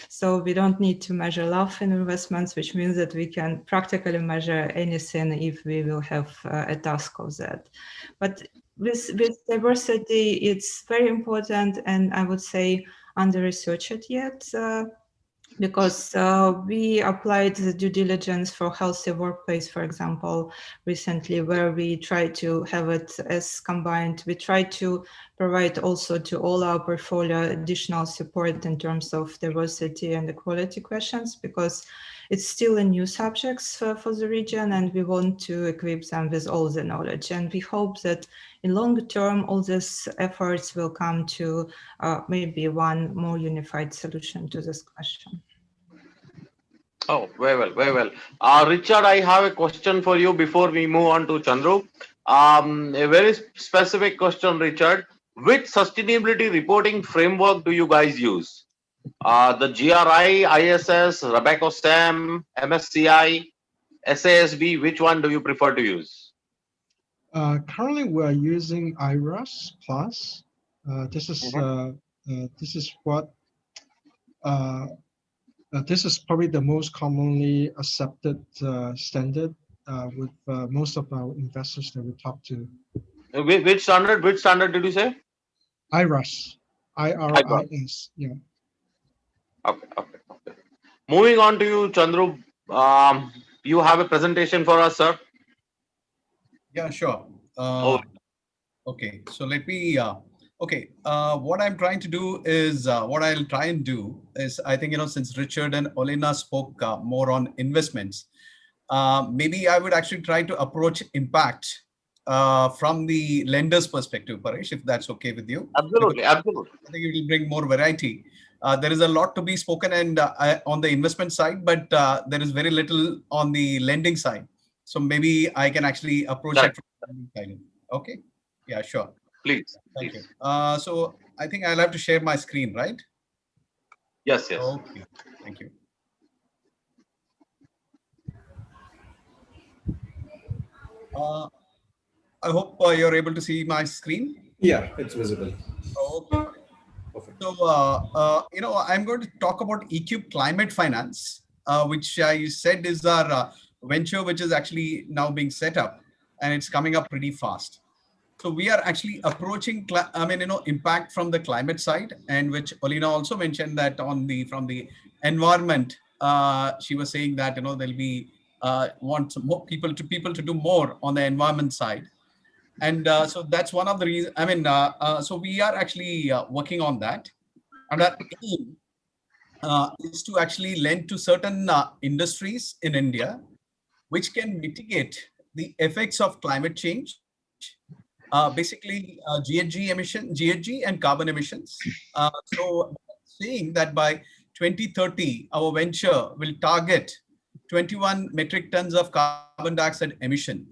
So we don't need to measure love in investments, which means that we can practically measure anything if we will have a task of that. But with diversity, it's very important, and I would say under-researched yet. Because we applied the due diligence for healthy workplace, for example, recently, where we try to have it as combined. We try to provide also to all our portfolio additional support in terms of diversity and equality questions, because it's still a new subject for the region, and we want to equip them with all the knowledge. And we hope that in long term, all these efforts will come to maybe one more unified solution to this question. Oh, very well, very well. Richard, I have a question for you before we move on to Chandru. A very specific question, Richard. Which sustainability reporting framework do you guys use? The GRI, ISS, Rebecca STEM, MSCI, SASB, which one do you prefer to use? Currently, we are using IRAS Plus. This is what this is probably the most commonly accepted standard with most of our investors that we talk to. Which standard? Which standard did you say? IRAS, IRIS. Yeah. Okay. Moving on to you, Chandru. You have a presentation for us, sir. Yeah, sure. Oh. Okay, so let me. What I'm trying to do is what I'll try and do is, I think, since Richard and Olena spoke more on investments, maybe I would actually try to approach impact from the lender's perspective, Paresh, if that's okay with you. Absolutely, because absolutely. I think it will bring more variety. There is a lot to be spoken and on the investment side, but there is very little on the lending side. So maybe I can actually approach it from the lending side. Okay. Yeah, sure. Please. Thank you. So I think I'll have to share my screen, right? Yes. Okay. Thank you. I hope you're able to see my screen. Yeah, it's visible. Okay. Perfect. So, I'm going to talk about EQ Climate Finance, which I said is our venture, which is actually now being set up, and it's coming up pretty fast. So we are actually approaching, impact from the climate side, and which Olena also mentioned that from the environment, she was saying that there'll be want more people to do more on the environment side, and so that's one of the reasons. So we are actually working on that, and our aim is to actually lend to certain industries in India, which can mitigate the effects of climate change. Basically, GHG and carbon emissions. So saying that by 2030, our venture will target 21 metric tons of carbon dioxide emission.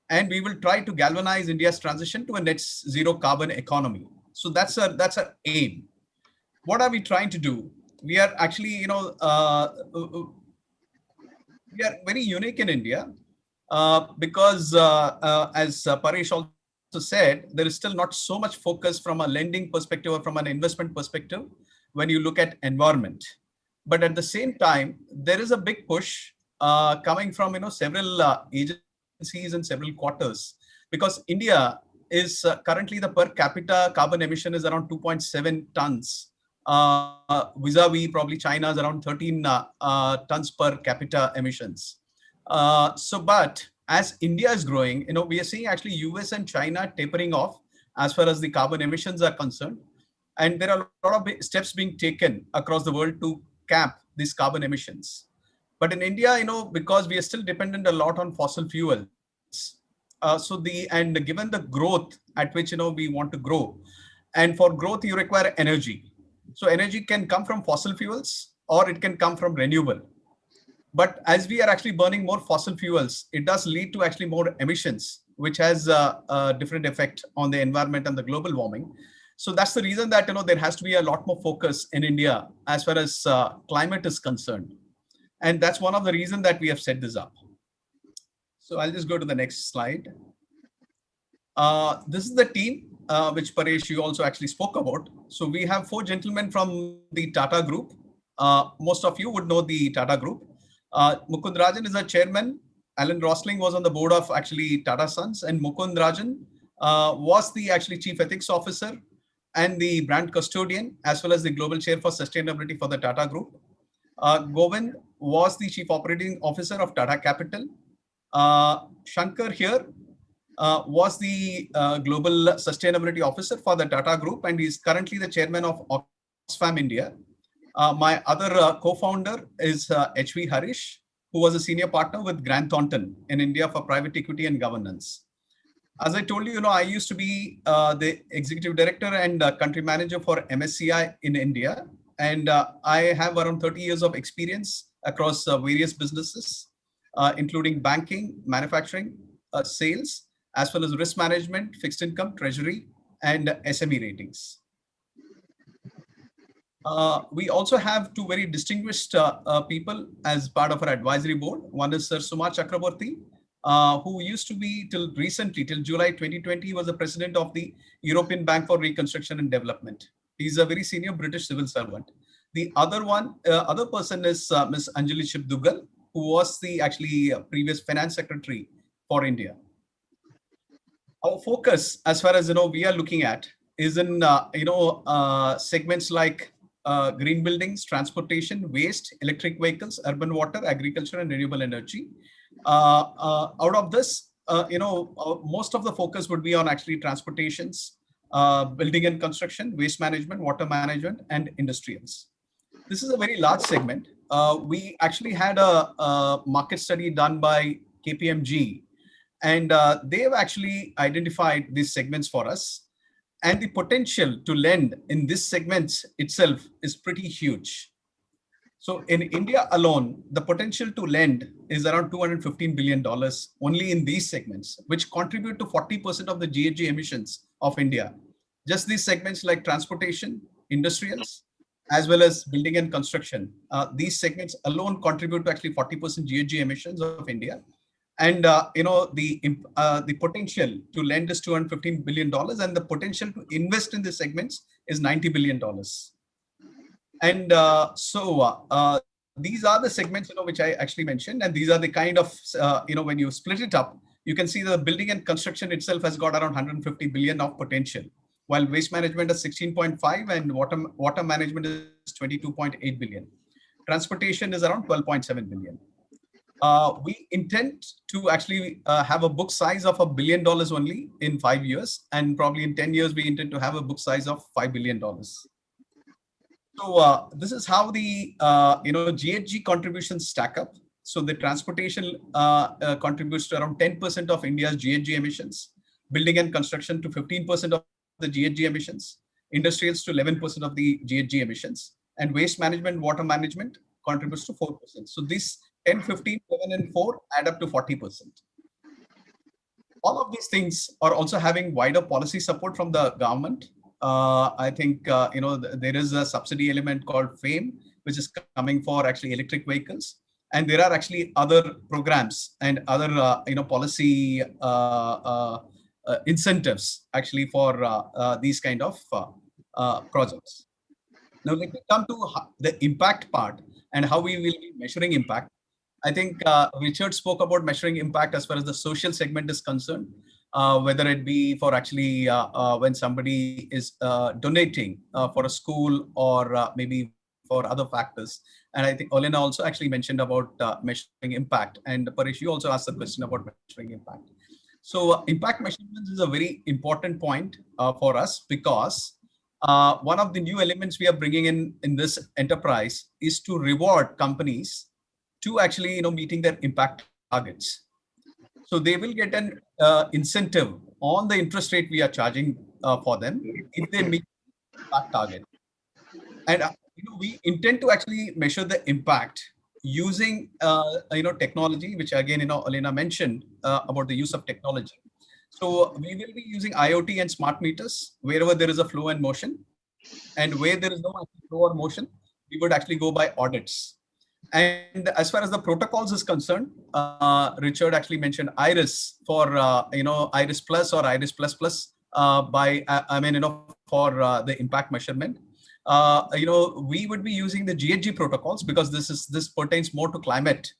And we will try to galvanize India's transition to a net zero carbon economy. So that's our aim. What are we trying to do? We are actually, we are very unique in India because as Paresh also said, there is still not so much focus from a lending perspective or from an investment perspective when you look at environment. But at the same time, there is a big push coming from several agencies and several quarters, because India is currently the per capita carbon emission is around 2.7 tons. Vis-a-vis probably China is around 13 tons per capita emissions. But as India is growing, we are seeing actually US and China tapering off as far as the carbon emissions are concerned. And there are a lot of steps being taken across the world to cap these carbon emissions. But in India, because we are still dependent a lot on fossil fuels, given the growth at which we want to grow, and for growth you require energy. So energy can come from fossil fuels or it can come from renewable. But as we are actually burning more fossil fuels, it does lead to actually more emissions, which has a different effect on the environment and the global warming. So that's the reason that there has to be a lot more focus in India as far as climate is concerned. And that's one of the reasons that we have set this up. So I'll just go to the next slide. This is the team, which Paresh, you also actually spoke about. So we have 4 gentlemen from the Tata Group. Most of you would know the Tata Group. Mukund Rajan is a chairman. Alan Rosling was on the board of actually Tata Sons, and Mukund Rajan was the actually chief ethics officer and the brand custodian, as well as the global chair for sustainability for the Tata Group. Govind was the chief operating officer of Tata Capital. Shankar here was the global sustainability officer for the Tata Group, and he's currently the chairman of Oxfam India. My other co-founder is H.V. Harish, who was a senior partner with Grant Thornton in India for private equity and governance. As I told you, I used to be the executive director and country manager for MSCI in India. And I have around 30 years of experience across various businesses, including banking, manufacturing, sales, as well as risk management, fixed income, treasury, and SME ratings. We also have two very distinguished people as part of our advisory board. One is Sir Suma Chakraborty, who used to be till recently, till July 2020, was the president of the European Bank for Reconstruction and Development. He's a very senior British civil servant. The other person is Ms. Anjali Shibdugal, who was the previous finance secretary for India. Our focus, as far as we are looking at, is in segments like green buildings, transportation, waste, electric vehicles, urban water, agriculture, and renewable energy. Out of this, most of the focus would be on transportations, building and construction, waste management, water management, and industrials. This is a very large segment. We actually had a market study done by KPMG, and they have actually identified these segments for us. And the potential to lend in this segment itself is pretty huge. So in India alone, the potential to lend is around $215 billion only in these segments, which contribute to 40% of the GHG emissions of India. Just these segments like transportation, industrials, as well as building and construction. These segments alone contribute to 40% GHG emissions of India. And the potential to lend is $215 billion, and the potential to invest in these segments is $90 billion. And these are the segments which I actually mentioned, and these are the kind of when you split it up, you can see the building and construction itself has got around 150 billion of potential, while waste management is 16.5 and water management is 22.8 billion. Transportation is around 12.7 billion. We intend to have a book size of $1 billion only in 5 years, and probably in 10 years we intend to have a book size of $5 billion. So this is how the GHG contributions stack up. So the transportation contributes to around 10% of India's GHG emissions, building and construction to 15% of the GHG emissions, industrials to 11% of the GHG emissions, and waste management, water management contributes to 4%. So these 10, 15, 7, and 4 add up to 40%. All of these things are also having wider policy support from the government. I think there is a subsidy element called FAME, which is coming for electric vehicles, and there are other programs and other policy incentives for these kind of projects. Now let me come to the impact part and how we will be measuring impact. I think Richard spoke about measuring impact as far as the social segment is concerned. Whether it be for when somebody is donating for a school or maybe for other factors. And I think Olena also mentioned about measuring impact, and Paresh, you also asked a question about measuring impact. So impact measurements is a very important point for us, because one of the new elements we are bringing in this enterprise is to reward companies to meeting their impact targets. So they will get an incentive on the interest rate we are charging for them if they meet that target. And we intend to measure the impact using technology, which again Olena mentioned about the use of technology. So we will be using IoT and smart meters wherever there is a flow and motion, and where there is no flow or motion, we would go by audits. And as far as the protocols is concerned, Richard mentioned IRIS for IRIS Plus or IRIS Plus Plus for the impact measurement. We would be using the GHG protocols because this pertains more to climate,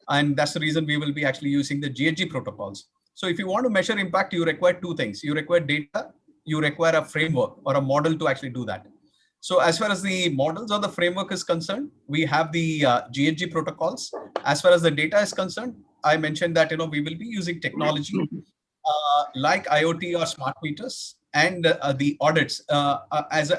and that's the reason we will be using the GHG protocols. So if you want to measure impact, you require two things: you require data, you require a framework or a model to do that. So as far as the models or the framework is concerned, we have the GHG protocols. As far as the data is concerned, I mentioned that we will be using technology like IoT or smart meters and the audits. As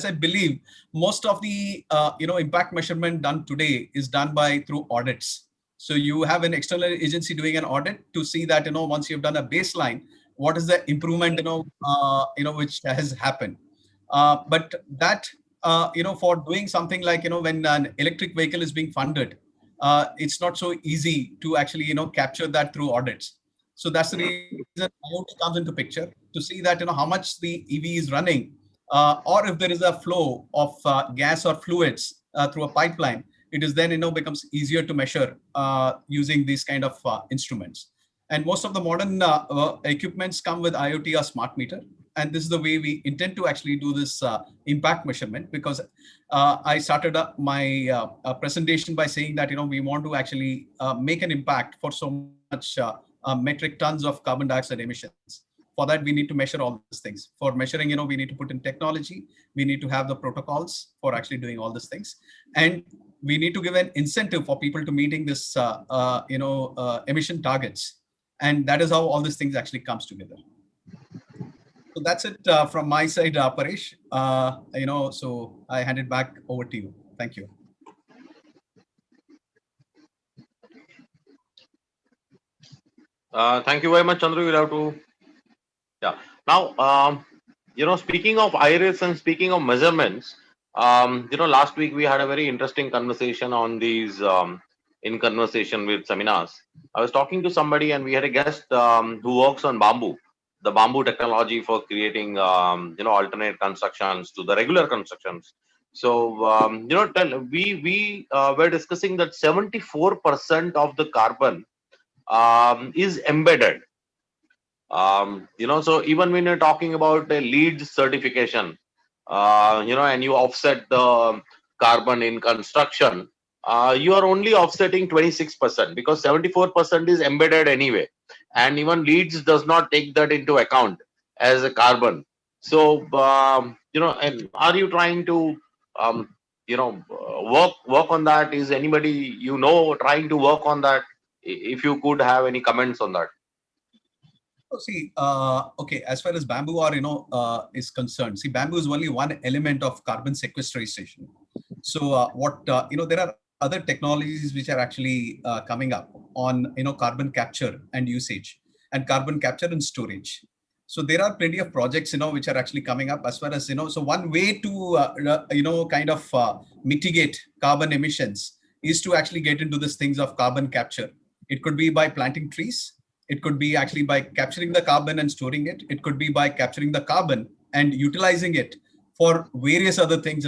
I believe, most of the impact measurement done today is done through audits. So you have an external agency doing an audit to see that once you've done a baseline, what is the improvement which has happened. But that for doing something like when an electric vehicle is being funded, it's not so easy to actually capture that through audits. So that's the reason IoT comes into picture to see that how much the EV is running, or if there is a flow of gas or fluids through a pipeline. It is then becomes easier to measure using these kind of instruments. And most of the modern equipments come with IoT or smart meter. And this is the way we intend to actually do this impact measurement, because I started my presentation by saying that we want to actually make an impact for so much metric tons of carbon dioxide emissions. For that, we need to measure all these things. For measuring, we need to put in technology. We need to have the protocols for actually doing all these things, and we need to give an incentive for people to meeting this, emission targets. And that is how all these things actually comes together. So that's it from my side, Paresh. So I hand it back over to you. Thank you. Thank you very much, Chandru. You'll have to. Yeah. Now, speaking of iris and speaking of measurements, last week we had a very interesting conversation on these in conversation with seminars. I was talking to somebody and we had a guest who works on bamboo, the bamboo technology for creating, alternate constructions to the regular constructions. So, we were discussing that 74% of the carbon is embedded. So even when you're talking about a LEED certification, and you offset the carbon in construction, you are only offsetting 26% because 74% is embedded anyway. And even LEEDs does not take that into account as a carbon. So, and are you trying to, work on that? Is anybody, trying to work on that? If you could have any comments on that. See, okay, as far as bamboo is concerned, see, bamboo is only one element of carbon sequestration. So there are other technologies which are actually coming up on, carbon capture and usage and carbon capture and storage. So there are plenty of projects, which are actually coming up as far as, so one way to, mitigate carbon emissions is to actually get into these things of carbon capture. It could be by planting trees. It could be actually by capturing the carbon and storing it. It could be by capturing the carbon and utilizing it for various other things,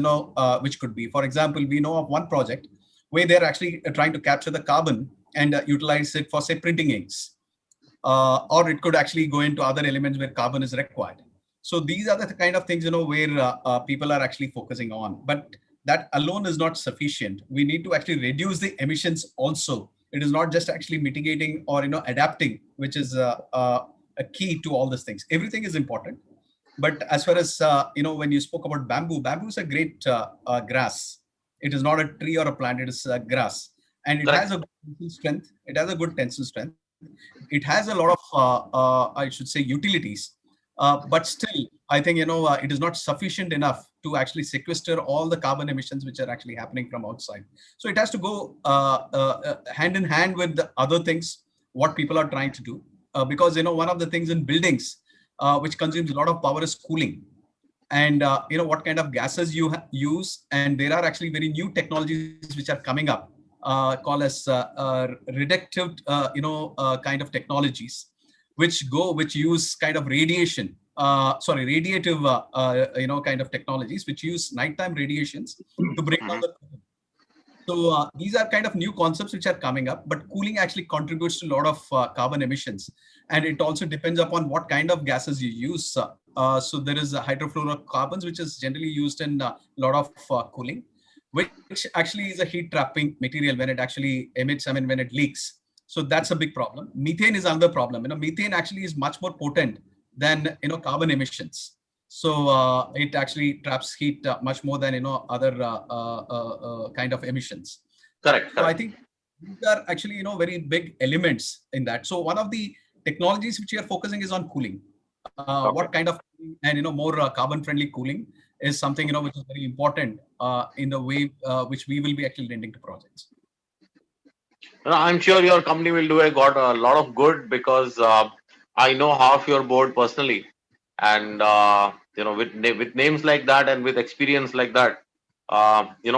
which could be. For example, we know of one project where they're actually trying to capture the carbon and utilize it for, say, printing inks. Or it could actually go into other elements where carbon is required. So these are the kind of things, where people are actually focusing on. But that alone is not sufficient. We need to actually reduce the emissions also. It is not just actually mitigating or adapting, which is a key to all these things. Everything is important, but as far as when you spoke about bamboo, bamboo is a great grass. It is not a tree or a plant; it is a grass, and it has a good tensile strength. It has a good tensile strength. It has a lot of, I should say, utilities. But still, I think it is not sufficient enough to actually sequester all the carbon emissions which are actually happening from outside. So it has to go hand in hand with the other things what people are trying to do, because one of the things in buildings which consumes a lot of power is cooling, and what kind of gases you use, and there are actually very new technologies which are coming up, called as reductive kind of technologies, which use kind of radiation, radiative, kind of technologies, which use nighttime radiations to bring down the cooling. So these are kind of new concepts which are coming up, but cooling actually contributes to a lot of carbon emissions. And it also depends upon what kind of gases you use. So there is hydrofluorocarbons, which is generally used in a lot of cooling, which actually is a heat trapping material when it actually emits, when it leaks. So that's a big problem. Methane is another problem. Methane actually is much more potent than carbon emissions. So it actually traps heat much more than other kind of emissions. Correct. So I think these are actually very big elements in that. So one of the technologies which we are focusing is on cooling. What kind of and more carbon-friendly cooling is something which is very important in the way which we will be actually lending to projects. I'm sure your company will do got a lot of good because I know half your board personally, and with names like that and with experience like that, we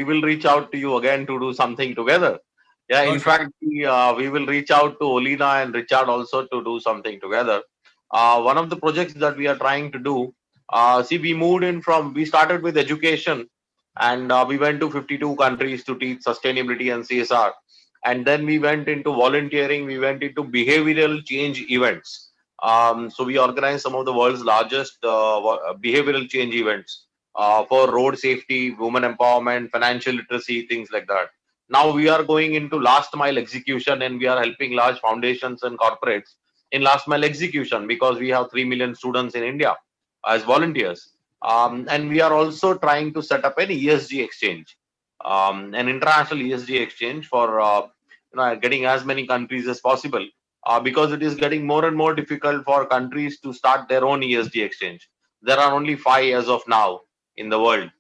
will reach out to you again to do something together. Yeah, in fact, we will reach out to Olina and Richard also to do something together. One of the projects that we are trying to do, we started with education, and we went to 52 countries to teach sustainability and CSR. And then we went into volunteering, we went into behavioral change events. So we organized some of the world's largest behavioral change events for road safety, women empowerment, financial literacy, things like that. Now we are going into last mile execution, and we are helping large foundations and corporates in last mile execution because we have 3 million students in India as volunteers. And we are also trying to set up an ESG exchange, an international ESG exchange for getting as many countries as possible, because it is getting more and more difficult for countries to start their own ESG exchange. There are only 5 as of now in the world.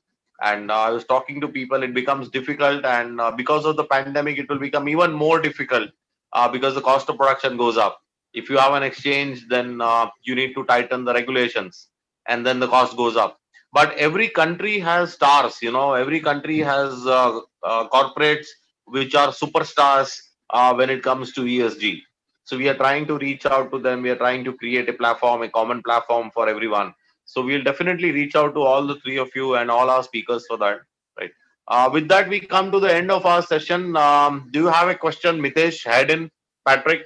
And I was talking to people, it becomes difficult, and because of the pandemic, it will become even more difficult because the cost of production goes up. If you have an exchange, then you need to tighten the regulations, and then the cost goes up. But every country has stars, every country has corporates which are superstars when it comes to ESG. So we are trying to reach out to them. We are trying to create a platform, a common platform for everyone. So we'll definitely reach out to all the 3 of you and all our speakers for that. Right. With that, we come to the end of our session. Do you have a question, Mitesh, Hayden, Patrick?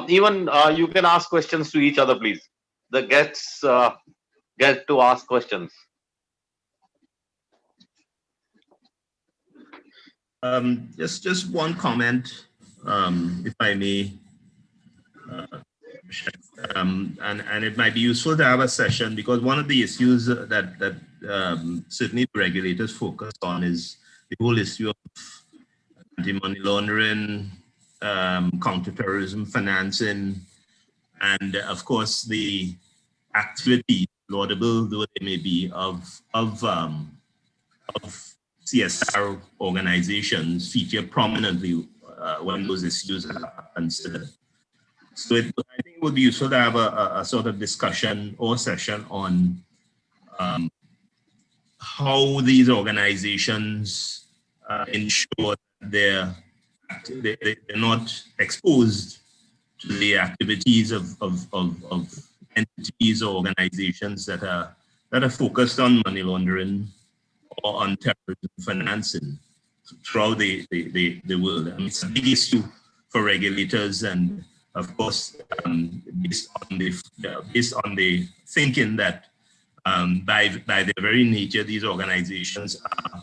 Even you can ask questions to each other, please. The guests get to ask questions. Just one comment, if I may. And it might be useful to have a session, because one of the issues that certainly regulators focus on is the whole issue of anti-money laundering, counterterrorism financing, and of course the activity, laudable though they may be, of CSR organizations feature prominently when those issues are considered. So I think it would be useful to have a sort of discussion or session on how these organizations ensure they're not exposed to the activities of entities or organizations that are focused on money laundering or on terrorism financing throughout the world. I mean, it's a big issue for regulators, and of course, based on the thinking that by their very nature, these organizations are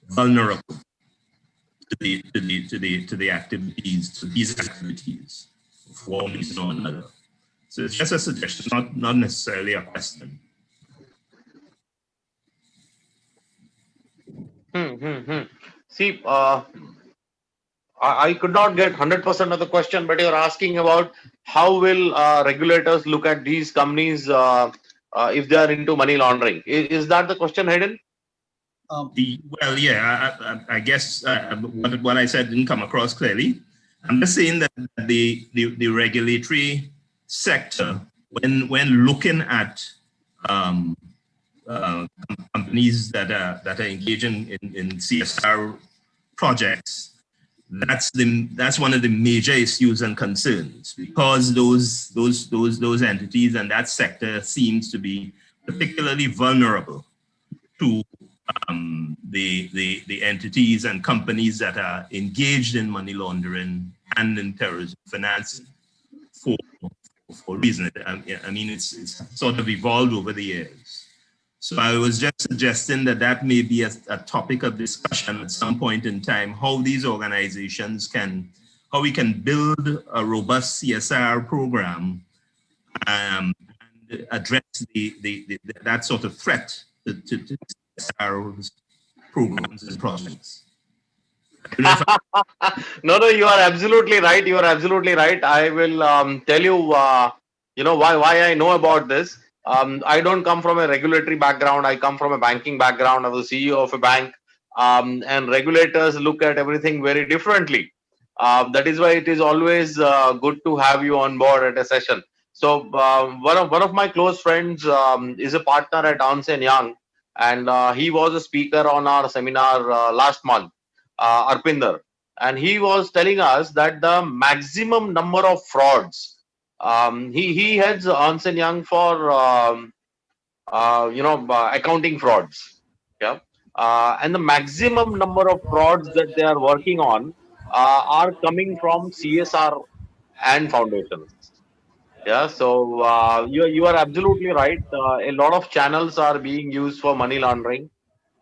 vulnerable to the activities, to these activities, for one reason or another. So it's just a suggestion, not necessarily a question. See, I could not get 100% of the question, but you're asking about how will regulators look at these companies if they are into money laundering. Is that the question, Hayden? Well, yeah, I guess what I said didn't come across clearly. I'm just saying that the regulatory sector, when looking at companies that are engaging in CSR projects, that's one of the major issues and concerns, because those entities and that sector seems to be particularly vulnerable to the entities and companies that are engaged in money laundering and in terrorism financing for reason. I mean, it's sort of evolved over the years. So I was just suggesting that may be a topic of discussion at some point in time, how these organizations how we can build a robust CSR program and address that sort of threat to CSR programs and projects. No, you are absolutely right. You are absolutely right. I will tell you, why I know about this. I don't come from a regulatory background. I come from a banking background. I was the CEO of a bank, and regulators look at everything very differently. That is why it is always good to have you on board at a session. So one of my close friends is a partner at Ernst & Young, and he was a speaker on our seminar last month, Arpinder, and he was telling us that the maximum number of frauds. He heads Ernst & Young for accounting frauds. Yeah, and the maximum number of frauds that they are working on are coming from CSR and foundations. Yeah, so you are absolutely right. A lot of channels are being used for money laundering,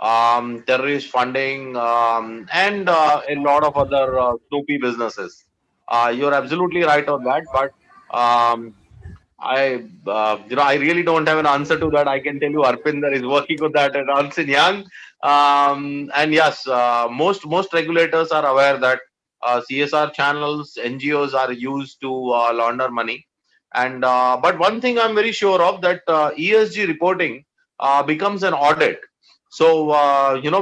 terrorist funding, and a lot of other snoopy businesses. You're absolutely right on that, but um, I really don't have an answer to that. I can tell you Arpinder is working on that at Ernst & Young. And yes, most regulators are aware that CSR channels, NGOs are used to launder money. And but one thing I'm very sure of, that ESG reporting becomes an audit. So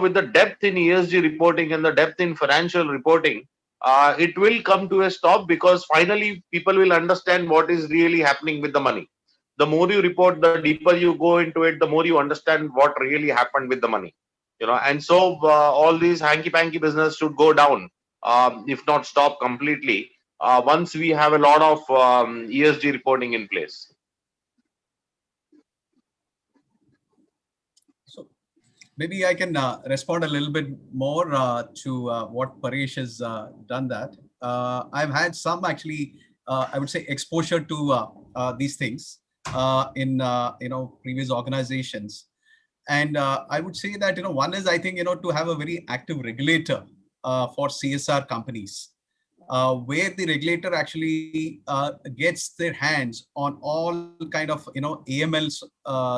with the depth in ESG reporting and the depth in financial reporting, it will come to a stop, because finally people will understand what is really happening with the money. The more you report, the deeper you go into it, the more you understand what really happened with the money. And so all these hanky-panky business should go down, if not stop completely, once we have a lot of ESG reporting in place. So maybe I can respond a little bit more to what Paresh has done that. I've had some actually, I would say, exposure to these things in previous organizations. And I would say that, one is, I think, to have a very active regulator for CSR companies, where the regulator actually gets their hands on all kind of, AML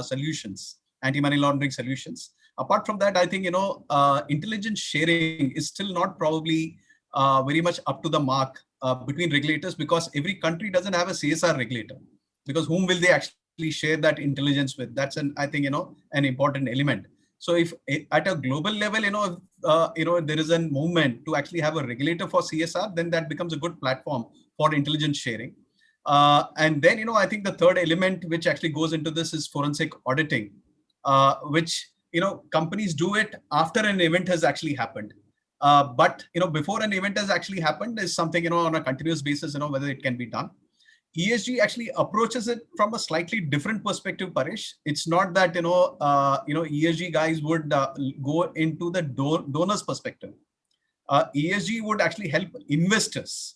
solutions, anti-money laundering solutions. Apart from that, I think, intelligence sharing is still not probably very much up to the mark between regulators, because every country doesn't have a CSR regulator. Because whom will they actually share that intelligence with? That's I think, an important element. So if at a global level, there is a movement to actually have a regulator for CSR, then that becomes a good platform for intelligence sharing. And then, I think the third element which actually goes into this is forensic auditing, which, companies do it after an event has actually happened. But, before an event has actually happened is something, on a continuous basis, whether it can be done. ESG actually approaches it from a slightly different perspective, Paresh. It's not that, ESG guys would go into the donor's perspective. ESG would actually help investors.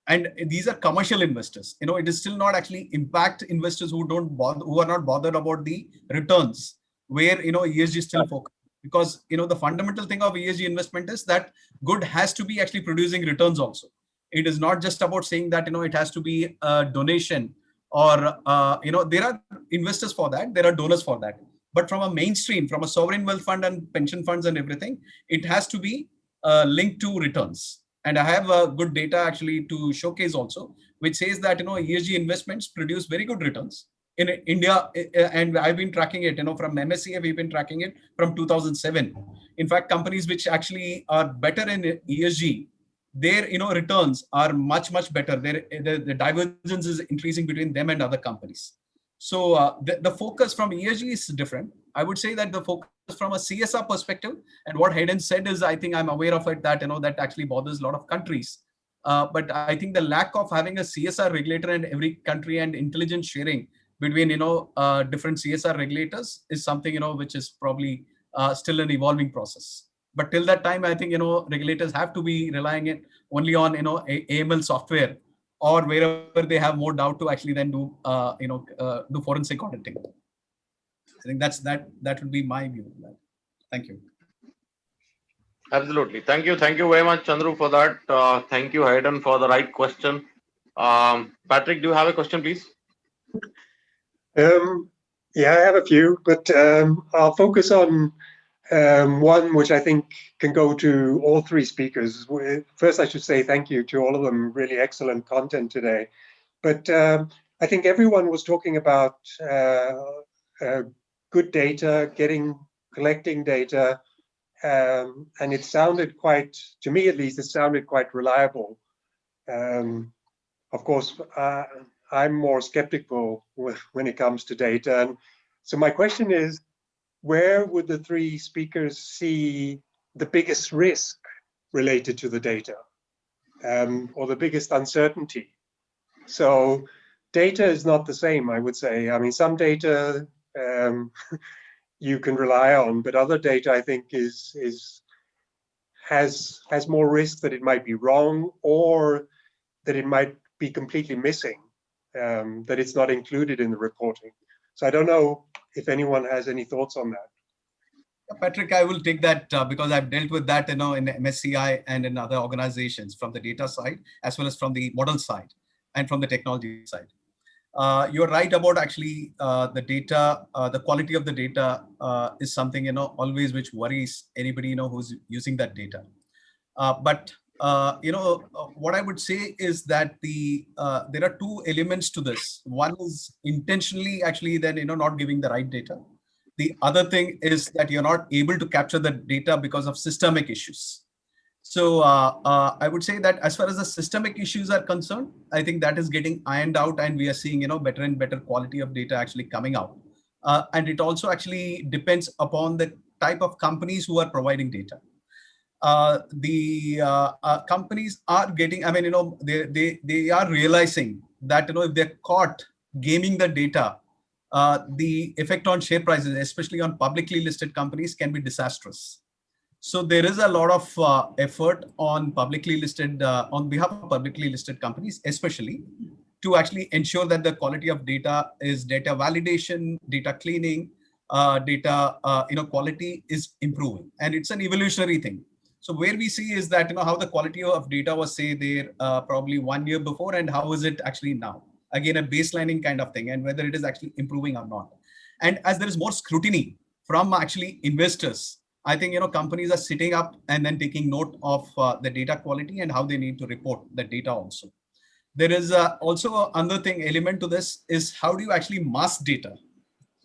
And these are commercial investors. It is still not actually impact investors who are not bothered about the returns, where, ESG is still focused. Because, the fundamental thing of ESG investment is that good has to be actually producing returns also. It is not just about saying that, it has to be a donation, or, there are investors for that, there are donors for that. But from a mainstream, from a sovereign wealth fund and pension funds and everything, it has to be linked to returns. And I have good data actually to showcase also, which says that, ESG investments produce very good returns in India. And I've been tracking it, from MSCI, we've been tracking it from 2007. In fact, companies which actually are better in ESG, their returns are much better. The divergence is increasing between them and other companies. So the focus from ESG is different. I would say that the focus from a CSR perspective, and what Hayden said is, I think I'm aware of it, that that actually bothers a lot of countries. But I think the lack of having a CSR regulator in every country and intelligence sharing between different CSR regulators is something which is probably still an evolving process. But till that time, I think regulators have to be relying only on AML software, or wherever they have more doubt, to actually then do do forensic auditing. I think that would be my view on that. Thank you. Absolutely. Thank you very much, Chandru, for that. Thank you, Hayden, for the right question. Patrick, do you have a question, please? Yeah, I have a few, but I'll focus on one which I think can go to all three speakers. First, I should say thank you to all of them. Really excellent content today. But I think everyone was talking about good data, collecting data, and it sounded quite, to me at least, it sounded quite reliable. Of course, I'm more skeptical when it comes to data. And so my question is, where would the three speakers see the biggest risk related to the data, or the biggest uncertainty? So data is not the same, I would say. I mean, some data you can rely on, but other data, I think, has more risk that it might be wrong, or that it might be completely missing, that it's not included in the reporting. So I don't know if anyone has any thoughts on that. Patrick, I will take that because I've dealt with that, in MSCI and in other organizations, from the data side as well as from the model side and from the technology side. You're right about actually the data, the quality of the data is something always which worries anybody who's using that data. But what I would say is that there are two elements to this. One is intentionally actually then not giving the right data. The other thing is that you're not able to capture the data because of systemic issues. So I would say that as far as the systemic issues are concerned, I think that is getting ironed out, and we are seeing better and better quality of data actually coming out. And it also actually depends upon the type of companies who are providing data. The companies are getting, I mean, they are realizing that if they're caught gaming the data, the effect on share prices, especially on publicly listed companies, can be disastrous. So there is a lot of effort on publicly listed, on behalf of publicly listed companies, especially to actually ensure that the quality of data is data validation, data cleaning, data quality is improving, and it's an evolutionary thing. So where we see is that how the quality of data was, say, there probably 1 year before, and how is it actually now? Again, a baselining kind of thing, and whether it is actually improving or not. And as there is more scrutiny from actually investors, I think companies are sitting up and then taking note of the data quality and how they need to report the data also. There is also another thing element to this is how do you actually mask data?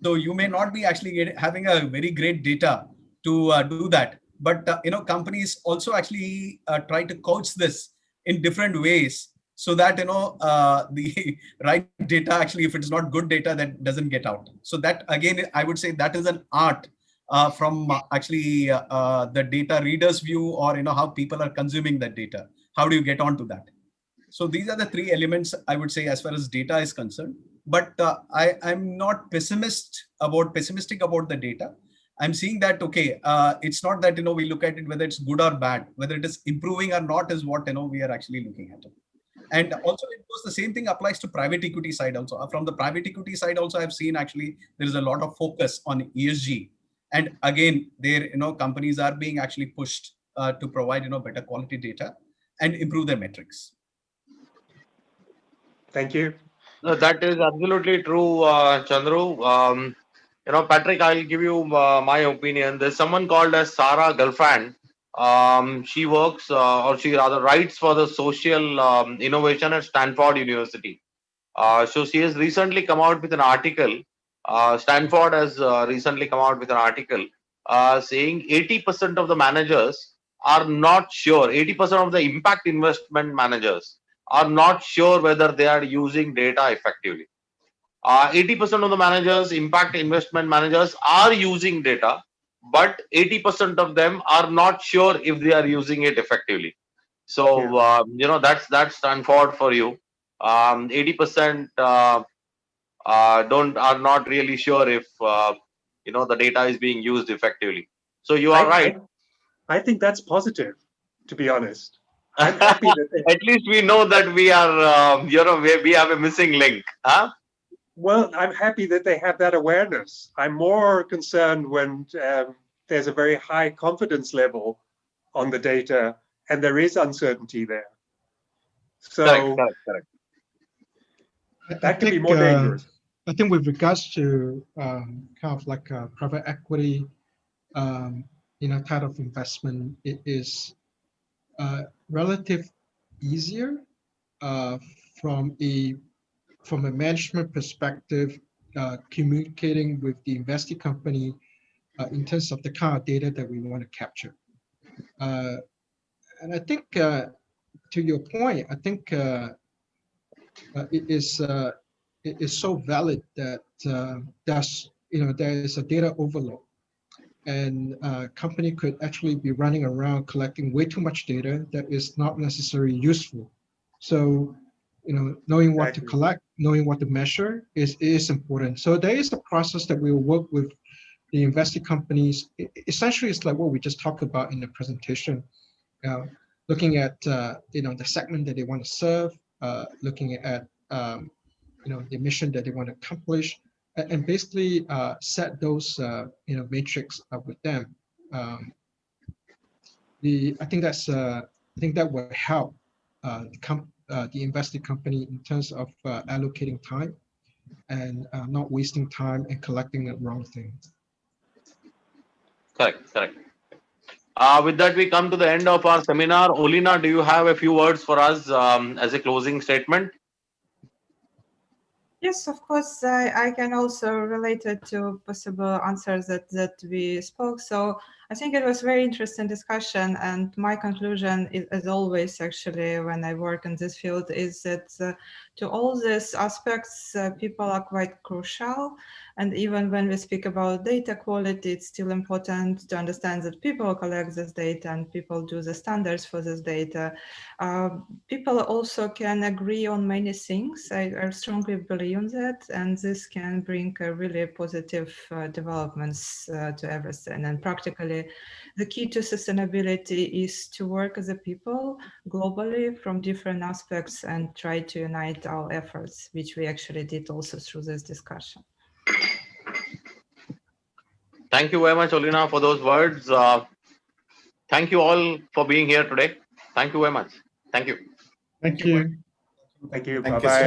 So you may not be actually having a very great data to do that, but companies also actually try to couch this in different ways so that the right data actually, if it's not good data, that doesn't get out. So that again, I would say that is an art from actually the data reader's view, or how people are consuming that data. How do you get onto that? So these are the three elements I would say as far as data is concerned. But I'm not pessimistic about the data. I'm seeing that okay, it's not that we look at it whether it's good or bad, whether it is improving or not is what we are actually looking at it. And also, it goes, the same thing applies to private equity side also. From the private equity side also, I've seen actually there is a lot of focus on ESG, and again, there companies are being actually pushed to provide better quality data and improve their metrics. Thank you. No, that is absolutely true, Chandru. Patrick, I'll give you my opinion. There's someone called as Sarah Gelfand. She works, or she rather writes for the social innovation at Stanford University. So she has recently come out with an article. Stanford has recently come out with an article saying 80% of the managers are not sure, 80% of the impact investment managers are not sure whether they are using data effectively. 80% of the managers, impact investment managers, are using data, but 80% of them are not sure if they are using it effectively. So that's Stanford for you. 80% are not really sure if the data is being used effectively. So you are right. I think that's positive, to be honest. I'm happy that at least we know that we are we have a missing link, huh? Well, I'm happy that they have that awareness. I'm more concerned when there's a very high confidence level on the data and there is uncertainty there. So correct. That can be more dangerous. I think with regards to kind of like private equity, type of investment, it is relative easier from a from a management perspective, communicating with the investing company in terms of the kind of data that we want to capture. And I think, to your point, I think it is so valid that there is a data overload, and a company could actually be running around collecting way too much data that is not necessarily useful. So, knowing what to collect, knowing what to measure is important. So there is a process that we will work with the investing companies. Essentially, it's like what we just talked about in the presentation, looking at the segment that they want to serve, looking at the mission that they want to accomplish, and basically set those matrix up with them. I think that will help the investing company in terms of allocating time and not wasting time and collecting the wrong thing. Correct. With that, we come to the end of our seminar. Olena, do you have a few words for us as a closing statement? Yes, of course, I can also relate it to possible answers that we spoke. So I think it was very interesting discussion, and my conclusion is, as always, actually, when I work in this field, is that to all these aspects, people are quite crucial. And even when we speak about data quality, it's still important to understand that people collect this data and people do the standards for this data. People also can agree on many things. I strongly believe in that, and this can bring really positive developments to everything. And practically, the key to sustainability is to work as a people globally from different aspects and try to unite our efforts, which we actually did also through this discussion. Thank you very much, Olena, for those words. Thank you all for being here today. Thank you very much. Thank you. Thank you. Thank you. Thank you Bye-bye.